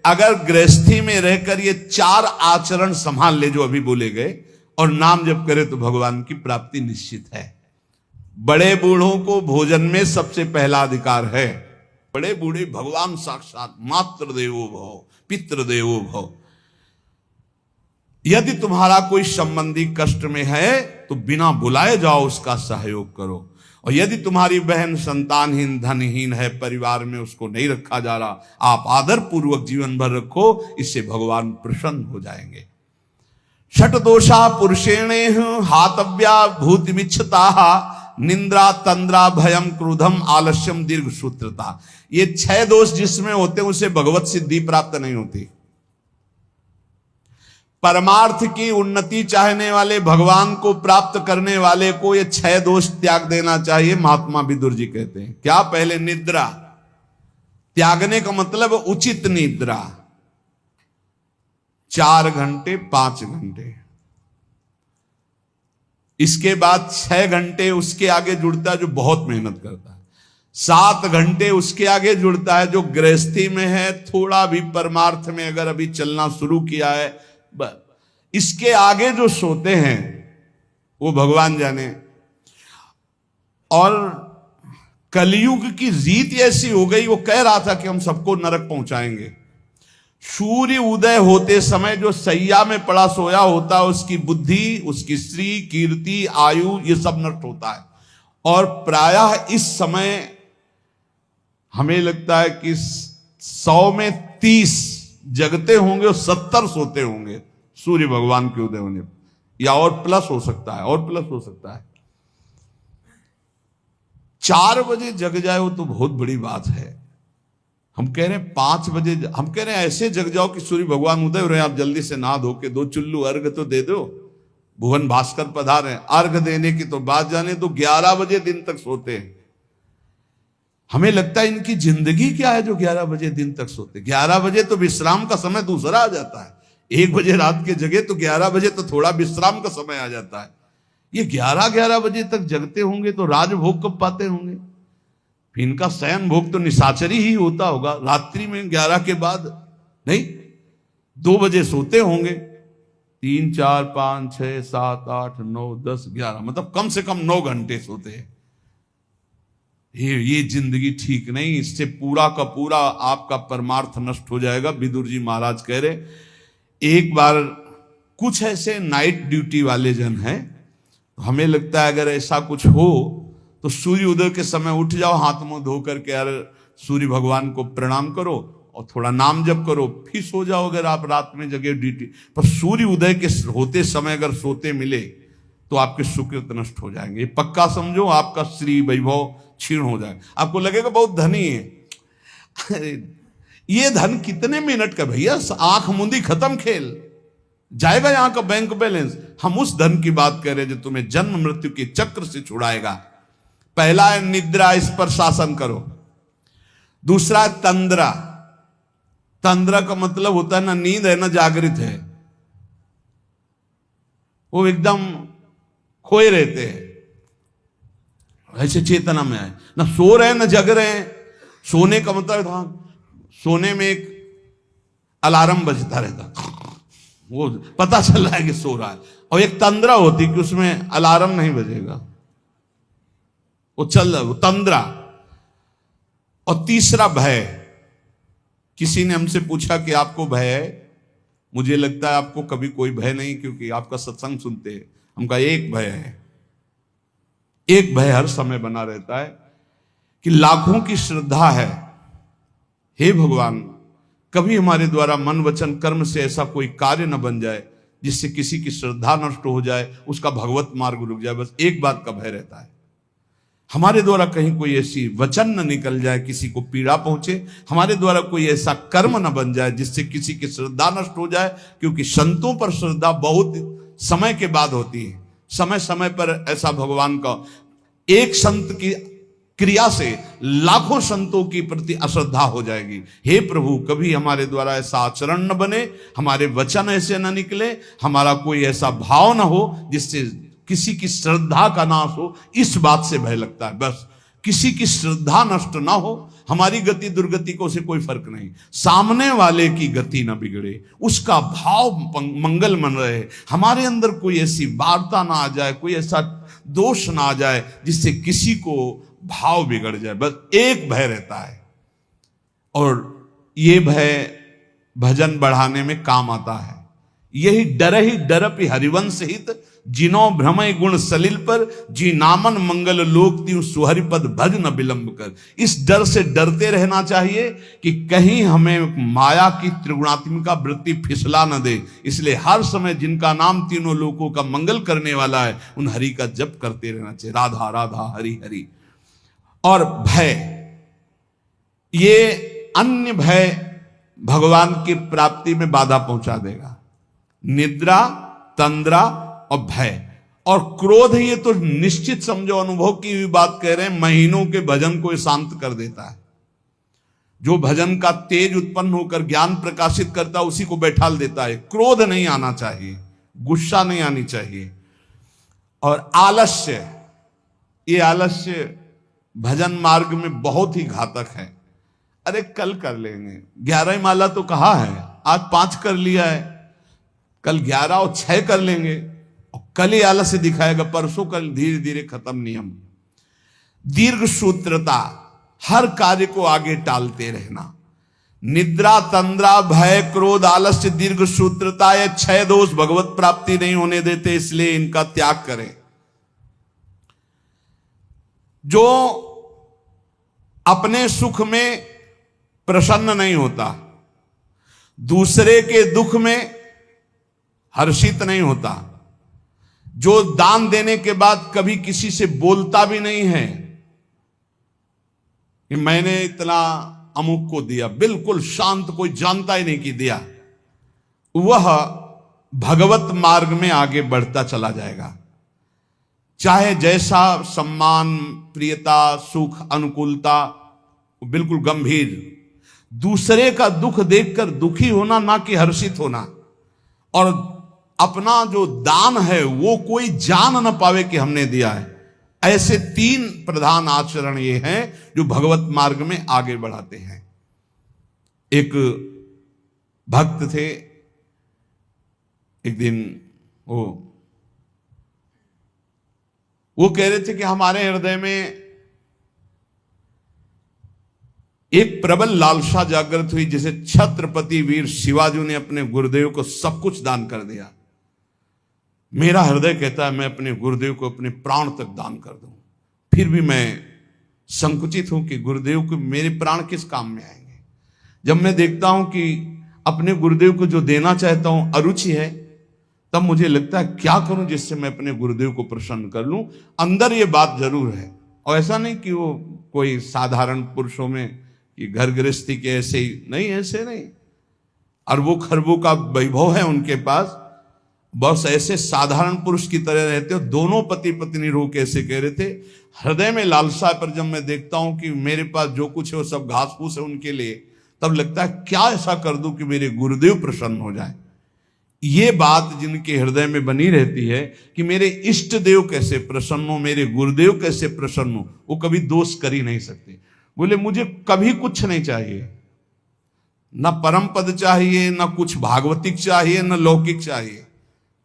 अगर गृहस्थी में रहकर ये 4 आचरण संभाल ले जो अभी बोले गए और नाम जप करे तो भगवान की प्राप्ति निश्चित है। बड़े बूढ़ों को भोजन में सबसे पहला अधिकार है। बड़े बूढ़े भगवान साक्षात, मातृ देवो भव, पितृ देवो भव। यदि तुम्हारा कोई संबंधी कष्ट में है तो बिना बुलाए जाओ, उसका सहयोग करो। और यदि तुम्हारी बहन संतानहीन धनहीन है, परिवार में उसको नहीं रखा जा रहा, आप आदर पूर्वक जीवन भर रखो, इससे भगवान प्रसन्न हो जाएंगे। षट दोषा पुरुषेणे हातव्या भूतिमिच्छता निंद्रा तंद्रा भयम क्रोधम आलस्यम दीर्घ सूत्रता। ये 6 दोष जिसमें होते हैं उसे भगवत सिद्धि प्राप्त नहीं होती। परमार्थ की उन्नति चाहने वाले, भगवान को प्राप्त करने वाले को ये 6 दोष त्याग देना चाहिए। महात्मा विदुर जी कहते हैं क्या? पहले निद्रा त्यागने का मतलब उचित निद्रा, 4 घंटे 5 घंटे। इसके बाद 6 घंटे उसके आगे जुड़ता है जो बहुत मेहनत करता है। 7 घंटे उसके आगे जुड़ता है जो गृहस्थी में है, थोड़ा भी परमार्थ में अगर अभी चलना शुरू किया है। इसके आगे जो सोते हैं वो भगवान जाने। और कलयुग की रीत ऐसी हो गई, वो कह रहा था कि हम सबको नरक पहुंचाएंगे। सूर्य उदय होते समय जो सैया में पड़ा सोया होता है, उसकी बुद्धि, उसकी स्त्री, कीर्ति, आयु, ये सब नष्ट होता है। और प्रायः इस समय हमें लगता है कि 100 में 30 जगते होंगे और 70 सोते होंगे सूर्य भगवान के उदय होने, या और प्लस हो सकता है, और प्लस हो सकता है। 4 बजे जग जाए वो तो बहुत बड़ी बात है। हम कह रहे हैं 5 बजे, हम कह रहे हैं ऐसे जग जाओ कि सूर्य भगवान उदय हो रहे हैं, आप जल्दी से नहा धो के 2 चुल्लू अर्घ तो दे दो। भुवन भास्कर पधार हैं, अर्घ देने की तो बात जाने तो 11 बजे दिन तक सोते हैं। हमें लगता है इनकी जिंदगी क्या है जो 11 बजे दिन तक सोते। 11 बजे तो विश्राम का समय दूसरा आ जाता है। 1 बजे रात के जगे तो 11 बजे तो थोड़ा विश्राम का समय आ जाता है। ये 11 बजे तक जगते होंगे तो राजभोग कब पाते होंगे? इनका शयन भोग तो निशाचरी ही होता होगा रात्रि में 11 के बाद, नहीं 2 बजे सोते होंगे। 3 4 5 6 7 8 9 10 11, मतलब कम से कम 9 घंटे सोते हैं। ये जिंदगी ठीक नहीं, इससे पूरा का पूरा आपका परमार्थ नष्ट हो जाएगा। विदुर जी महाराज कह रहे, एक बार कुछ ऐसे नाइट ड्यूटी वाले जन हैं, हमें लगता है अगर ऐसा कुछ हो तो सूर्य उदय के समय उठ जाओ, हाथ मुंह धो करके यार सूर्य भगवान को प्रणाम करो और थोड़ा नाम जप करो, फिर सो जाओ। अगर आप रात में जगे ड्यूटी पर सूर्य उदय के होते समय अगर सोते मिले तो आपके सुकृत नष्ट हो जाएंगे। ये पक्का समझो, आपका श्री वैभव क्षीण हो जाएगा। आपको लगेगा बहुत धनी है, अरे ये धन कितने मिनट का भैया, आंख मुंदी खत्म खेल जाएगा यहां का बैंक बैलेंस। हम उस धन की बात कर रहे हैं जो तुम्हें जन्म मृत्यु के चक्र से छुड़ाएगा। पहला है निद्रा, इस पर शासन करो। दूसरा है तंद्रा। तंद्रा का मतलब होता है ना नींद है ना जागृत है, वो एकदम खोए रहते हैं, ऐसे चेतना में आए, ना सो रहे हैं ना जग रहे हैं। सोने का मतलब था सोने में एक अलार्म बजता रहता, वो पता चल रहा है कि सो रहा है। और एक तंद्रा होती कि उसमें अलार्म नहीं बजेगा, वो चल रहा, वो तंद्रा। और तीसरा भय। किसी ने हमसे पूछा कि आपको भय है? मुझे लगता है आपको कभी कोई भय नहीं, क्योंकि आपका सत्संग सुनते हैं। हम कहा एक भय है, एक भय हर समय बना रहता है कि लाखों की श्रद्धा है, हे भगवान कभी हमारे द्वारा मन वचन कर्म से ऐसा कोई कार्य न बन जाए जिससे किसी की श्रद्धा नष्ट हो जाए, उसका भगवत मार्ग रुक जाए। बस एक बात का भय रहता है, हमारे द्वारा कहीं कोई ऐसी वचन न निकल जाए, किसी को पीड़ा पहुंचे, हमारे द्वारा कोई ऐसा कर्म न बन जाए जिससे किसी की श्रद्धा नष्ट हो जाए। क्योंकि संतों पर श्रद्धा बहुत समय के बाद होती है। समय समय पर ऐसा भगवान का एक संत की क्रिया से लाखों संतों की प्रति अश्रद्धा हो जाएगी। हे प्रभु कभी हमारे द्वारा ऐसा आचरण न बने, हमारे वचन ऐसे न निकले, हमारा कोई ऐसा भाव न हो जिससे किसी की श्रद्धा का नाश हो। इस बात से भय लगता है। बस किसी की श्रद्धा नष्ट ना हो, हमारी गति दुर्गति को से कोई फर्क नहीं, सामने वाले की गति ना बिगड़े, उसका भाव मंगल मन रहे, हमारे अंदर कोई ऐसी वार्ता ना आ जाए, कोई ऐसा दोष ना आ जाए जिससे किसी को भाव बिगड़ जाए। बस एक भय रहता है, और ये भय भजन बढ़ाने में काम आता है। यही डरपि हरिवंश हित, जिनो भ्रमय गुण सलिल पर, जी नामन मंगल लोक त्यों सुहरिपद भज न विलंब कर। इस डर से डरते रहना चाहिए कि कहीं हमें माया की त्रिगुणात्मिका वृत्ति फिसला न दे। इसलिए हर समय जिनका नाम तीनों लोकों का मंगल करने वाला है, उन हरि का जप करते रहना चाहिए, राधा राधा हरि हरि। और भय, ये अन्य भय भगवान की प्राप्ति में बाधा पहुंचा देगा। निद्रा, तंद्रा और भय और क्रोध, ये तो निश्चित समझो, अनुभव की हुई बात कह रहे हैं, महीनों के भजन को शांत कर देता है। जो भजन का तेज उत्पन्न होकर ज्ञान प्रकाशित करता है, उसी को बैठाल देता है। क्रोध नहीं आना चाहिए, गुस्सा नहीं आनी चाहिए। और आलस्य, ये आलस्य भजन मार्ग में बहुत ही घातक है। अरे कल कर लेंगे, 11 माला तो कहा है, आज 5 कर लिया है, कल 11 और 6 कर लेंगे, और कल ही आलस्य दिखाएगा, परसों कल धीरे धीरे खत्म नियम। दीर्घ सूत्रता, हर कार्य को आगे टालते रहना। निद्रा, तंद्रा, भय, क्रोध, आलस्य, दीर्घ सूत्रता, ये 6 दोष भगवत प्राप्ति नहीं होने देते, इसलिए इनका त्याग करें। जो अपने सुख में प्रसन्न नहीं होता, दूसरे के दुख में हर्षित नहीं होता, जो दान देने के बाद कभी किसी से बोलता भी नहीं है कि मैंने इतना अमुक को दिया, बिल्कुल शांत, कोई जानता ही नहीं कि दिया, वह भगवत मार्ग में आगे बढ़ता चला जाएगा। चाहे जैसा सम्मान, प्रियता, सुख, अनुकूलता, बिल्कुल गंभीर। दूसरे का दुख देखकर दुखी होना, ना कि हर्षित होना। और अपना जो दान है वो कोई जान न पावे कि हमने दिया है। ऐसे 3 प्रधान आचरण ये हैं जो भगवत मार्ग में आगे बढ़ाते हैं। एक भक्त थे, एक दिन वो कह रहे थे कि हमारे हृदय में एक प्रबल लालसा जागृत हुई, जैसे छत्रपति वीर शिवाजी ने अपने गुरुदेव को सब कुछ दान कर दिया। मेरा हृदय कहता है मैं अपने गुरुदेव को अपने प्राण तक दान कर दूं, फिर भी मैं संकुचित हूं कि गुरुदेव को मेरे प्राण किस काम में आएंगे। जब मैं देखता हूं कि अपने गुरुदेव को जो देना चाहता हूं अरुचि है, तब मुझे लगता है क्या करूं जिससे मैं अपने गुरुदेव को प्रसन्न कर लूं। अंदर ये बात जरूर है, और ऐसा नहीं कि वो कोई साधारण पुरुषों में कि घर गृहस्थी के ऐसे ही नहीं, ऐसे नहीं, अरबों खरबों का वैभव है उनके पास, बस ऐसे साधारण पुरुष की तरह रहते हो। दोनों पति पत्नी रो के ऐसे कह रहे थे, हृदय में लालसा पर जब मैं देखता हूं कि मेरे पास जो कुछ है वो सब घास फूस है उनके लिए, तब लगता है क्या ऐसा कर दूं कि मेरे गुरुदेव प्रसन्न हो जाए। ये बात जिनके हृदय में बनी रहती है कि मेरे इष्ट देव कैसे प्रसन्न हो, मेरे गुरुदेव कैसे प्रसन्न हो, वो कभी दोष कर ही नहीं सकते। बोले मुझे कभी कुछ नहीं चाहिए, न परम पद चाहिए, न कुछ भागवतिक चाहिए, न लौकिक चाहिए,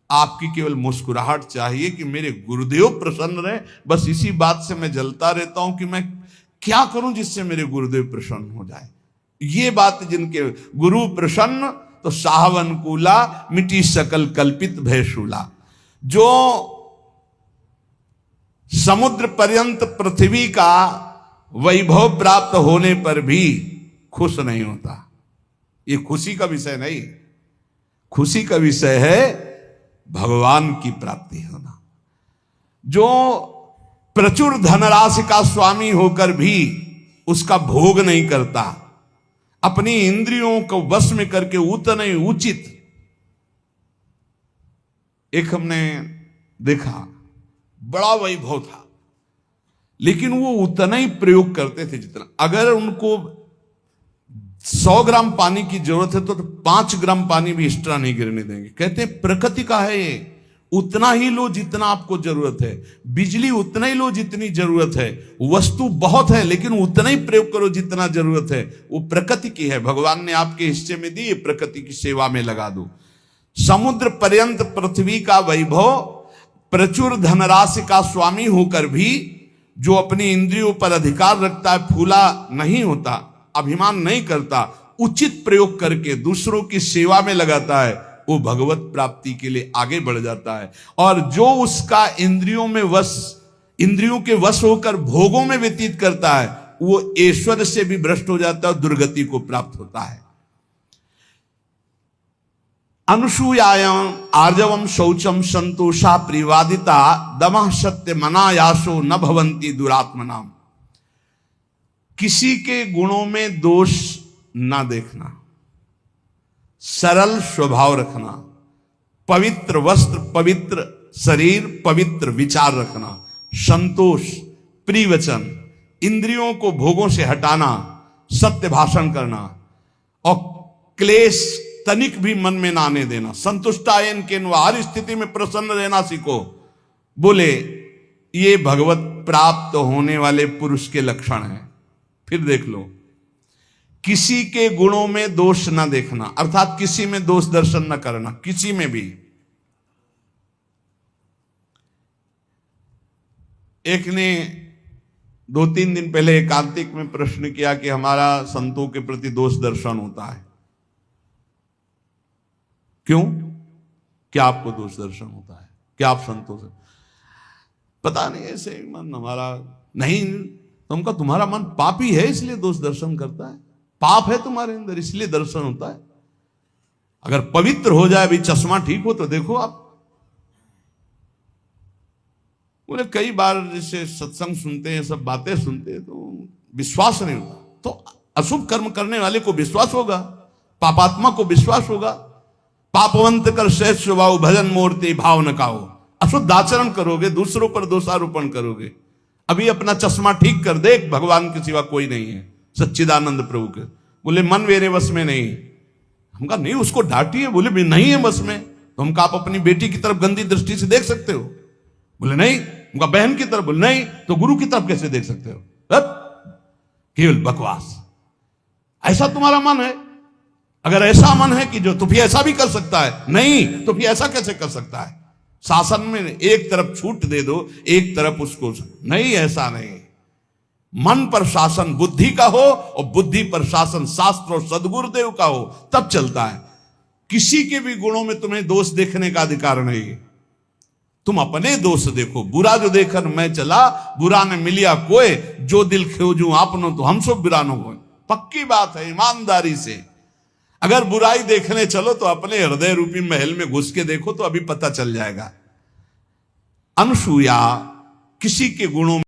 आपकी केवल मुस्कुराहट चाहिए कि मेरे गुरुदेव प्रसन्न रहे। बस इसी बात से मैं जलता रहता हूं कि मैं क्या करूं जिससे मेरे गुरुदेव प्रसन्न हो जाए। ये बात जिनके गुरु प्रसन्न तो साहवन कूला, मिटी सकल कल्पित भयशूला। जो समुद्र पर्यंत पृथ्वी का वैभव प्राप्त होने पर भी खुश नहीं होता, ये खुशी का विषय नहीं। खुशी का विषय है भगवान की प्राप्ति होना। जो प्रचुर धनराशि का स्वामी होकर भी उसका भोग नहीं करता, अपनी इंद्रियों को वश में करके उतना ही उचित। एक हमने देखा बड़ा वैभव था, लेकिन वो उतना ही प्रयोग करते थे जितना, अगर उनको 100 ग्राम पानी की जरूरत है तो 5 ग्राम पानी भी एक्स्ट्रा नहीं गिरने देंगे। कहते हैं प्रकृति का है ये, उतना ही लो जितना आपको जरूरत है, बिजली उतना ही लो जितनी जरूरत है, वस्तु बहुत है लेकिन उतना ही प्रयोग करो जितना जरूरत है। वो प्रकृति की है, भगवान ने आपके हिस्से में दी, प्रकृति की सेवा में लगा दो। समुद्र पर्यंत पृथ्वी का वैभव, प्रचुर धनराशि का स्वामी होकर भी जो अपनी इंद्रियों पर अधिकार रखता है, फूला नहीं होता, अभिमान नहीं करता, उचित प्रयोग करके दूसरों की सेवा में लगाता है, वो भगवत प्राप्ति के लिए आगे बढ़ जाता है। और जो उसका इंद्रियों के वश होकर भोगों में व्यतीत करता है, वो ऐश्वर्य से भी भ्रष्ट हो जाता है और दुर्गति को प्राप्त होता है। अनुसूयायाम आर्जवम शौचम संतोषा प्रिवादिता दमः सत्य मनायासो न भवंती दुरात्मनाम। किसी के गुणों में दोष ना देखना, सरल स्वभाव रखना, पवित्र वस्त्र, पवित्र शरीर, पवित्र विचार रखना, संतोष, प्रिय वचन, इंद्रियों को भोगों से हटाना, सत्य भाषण करना और क्लेश तनिक भी मन में ना आने देना। संतुष्टायन के हर स्थिति में प्रसन्न रहना सीखो। बोले ये भगवत प्राप्त होने वाले पुरुष के लक्षण हैं। फिर देख लो, किसी के गुणों में दोष ना देखना, अर्थात किसी में दोष दर्शन ना करना, किसी में भी। एक ने 2-3 दिन पहले कार्तिक में प्रश्न किया कि हमारा संतों के प्रति दोष दर्शन होता है, क्यों? क्या आपको दोष दर्शन होता है? क्या आप संतों से? पता नहीं, ऐसे मन हमारा नहीं। तुमका तुम्हारा मन पापी है इसलिए दोष दर्शन करता है, पाप है तुम्हारे अंदर इसलिए दर्शन होता है। अगर पवित्र हो जाए, भी चश्मा ठीक हो तो देखो आप। बोले कई बार जैसे सत्संग सुनते हैं, सब बातें सुनते हैं तो विश्वास नहीं होता। तो अशुभ कर्म करने वाले को विश्वास होगा, पापात्मा को विश्वास होगा। पापवंत कर श्रेष्ठ स्वभाव भजन मूर्ति भाव न काओ। अशुद्ध आचरण करोगे, दूसरों पर दोषारोपण करोगे। अभी अपना चश्मा ठीक कर देख, भगवान के सिवा कोई नहीं है, सच्चिदानंद प्रभु के। बोले मन मेरे बस में नहीं। हम कहा नहीं, उसको डांटिए। बोले भी नहीं है बस में। तो हम कहा आप अपनी बेटी की तरफ गंदी दृष्टि से देख सकते हो? बोले नहीं। उनका बहन की तरफ? बोले नहीं। तो गुरु की तरफ कैसे देख सकते हो? केवल बकवास। ऐसा तुम्हारा मन है? अगर ऐसा मन है कि जो तो फिर ऐसा भी कर सकता है, नहीं तो फिर ऐसा कैसे कर सकता है? शासन में एक तरफ छूट दे दो, एक तरफ उसको नहीं, ऐसा नहीं। मन पर शासन बुद्धि का हो और बुद्धि पर शासन शास्त्र और सदगुरुदेव का हो, तब चलता है। किसी के भी गुणों में तुम्हें दोष देखने का अधिकार नहीं। तुम अपने दोष देखो। बुरा जो देखकर मैं चला, बुरा ने मिलिया कोई, जो दिल खोजूं आपनो तो हम सब बिरानो हो। पक्की बात है, ईमानदारी से। अगर बुराई देखने चलो तो अपने हृदय रूपी महल में घुस के देखो तो अभी पता चल जाएगा। अनुसूया किसी के गुणों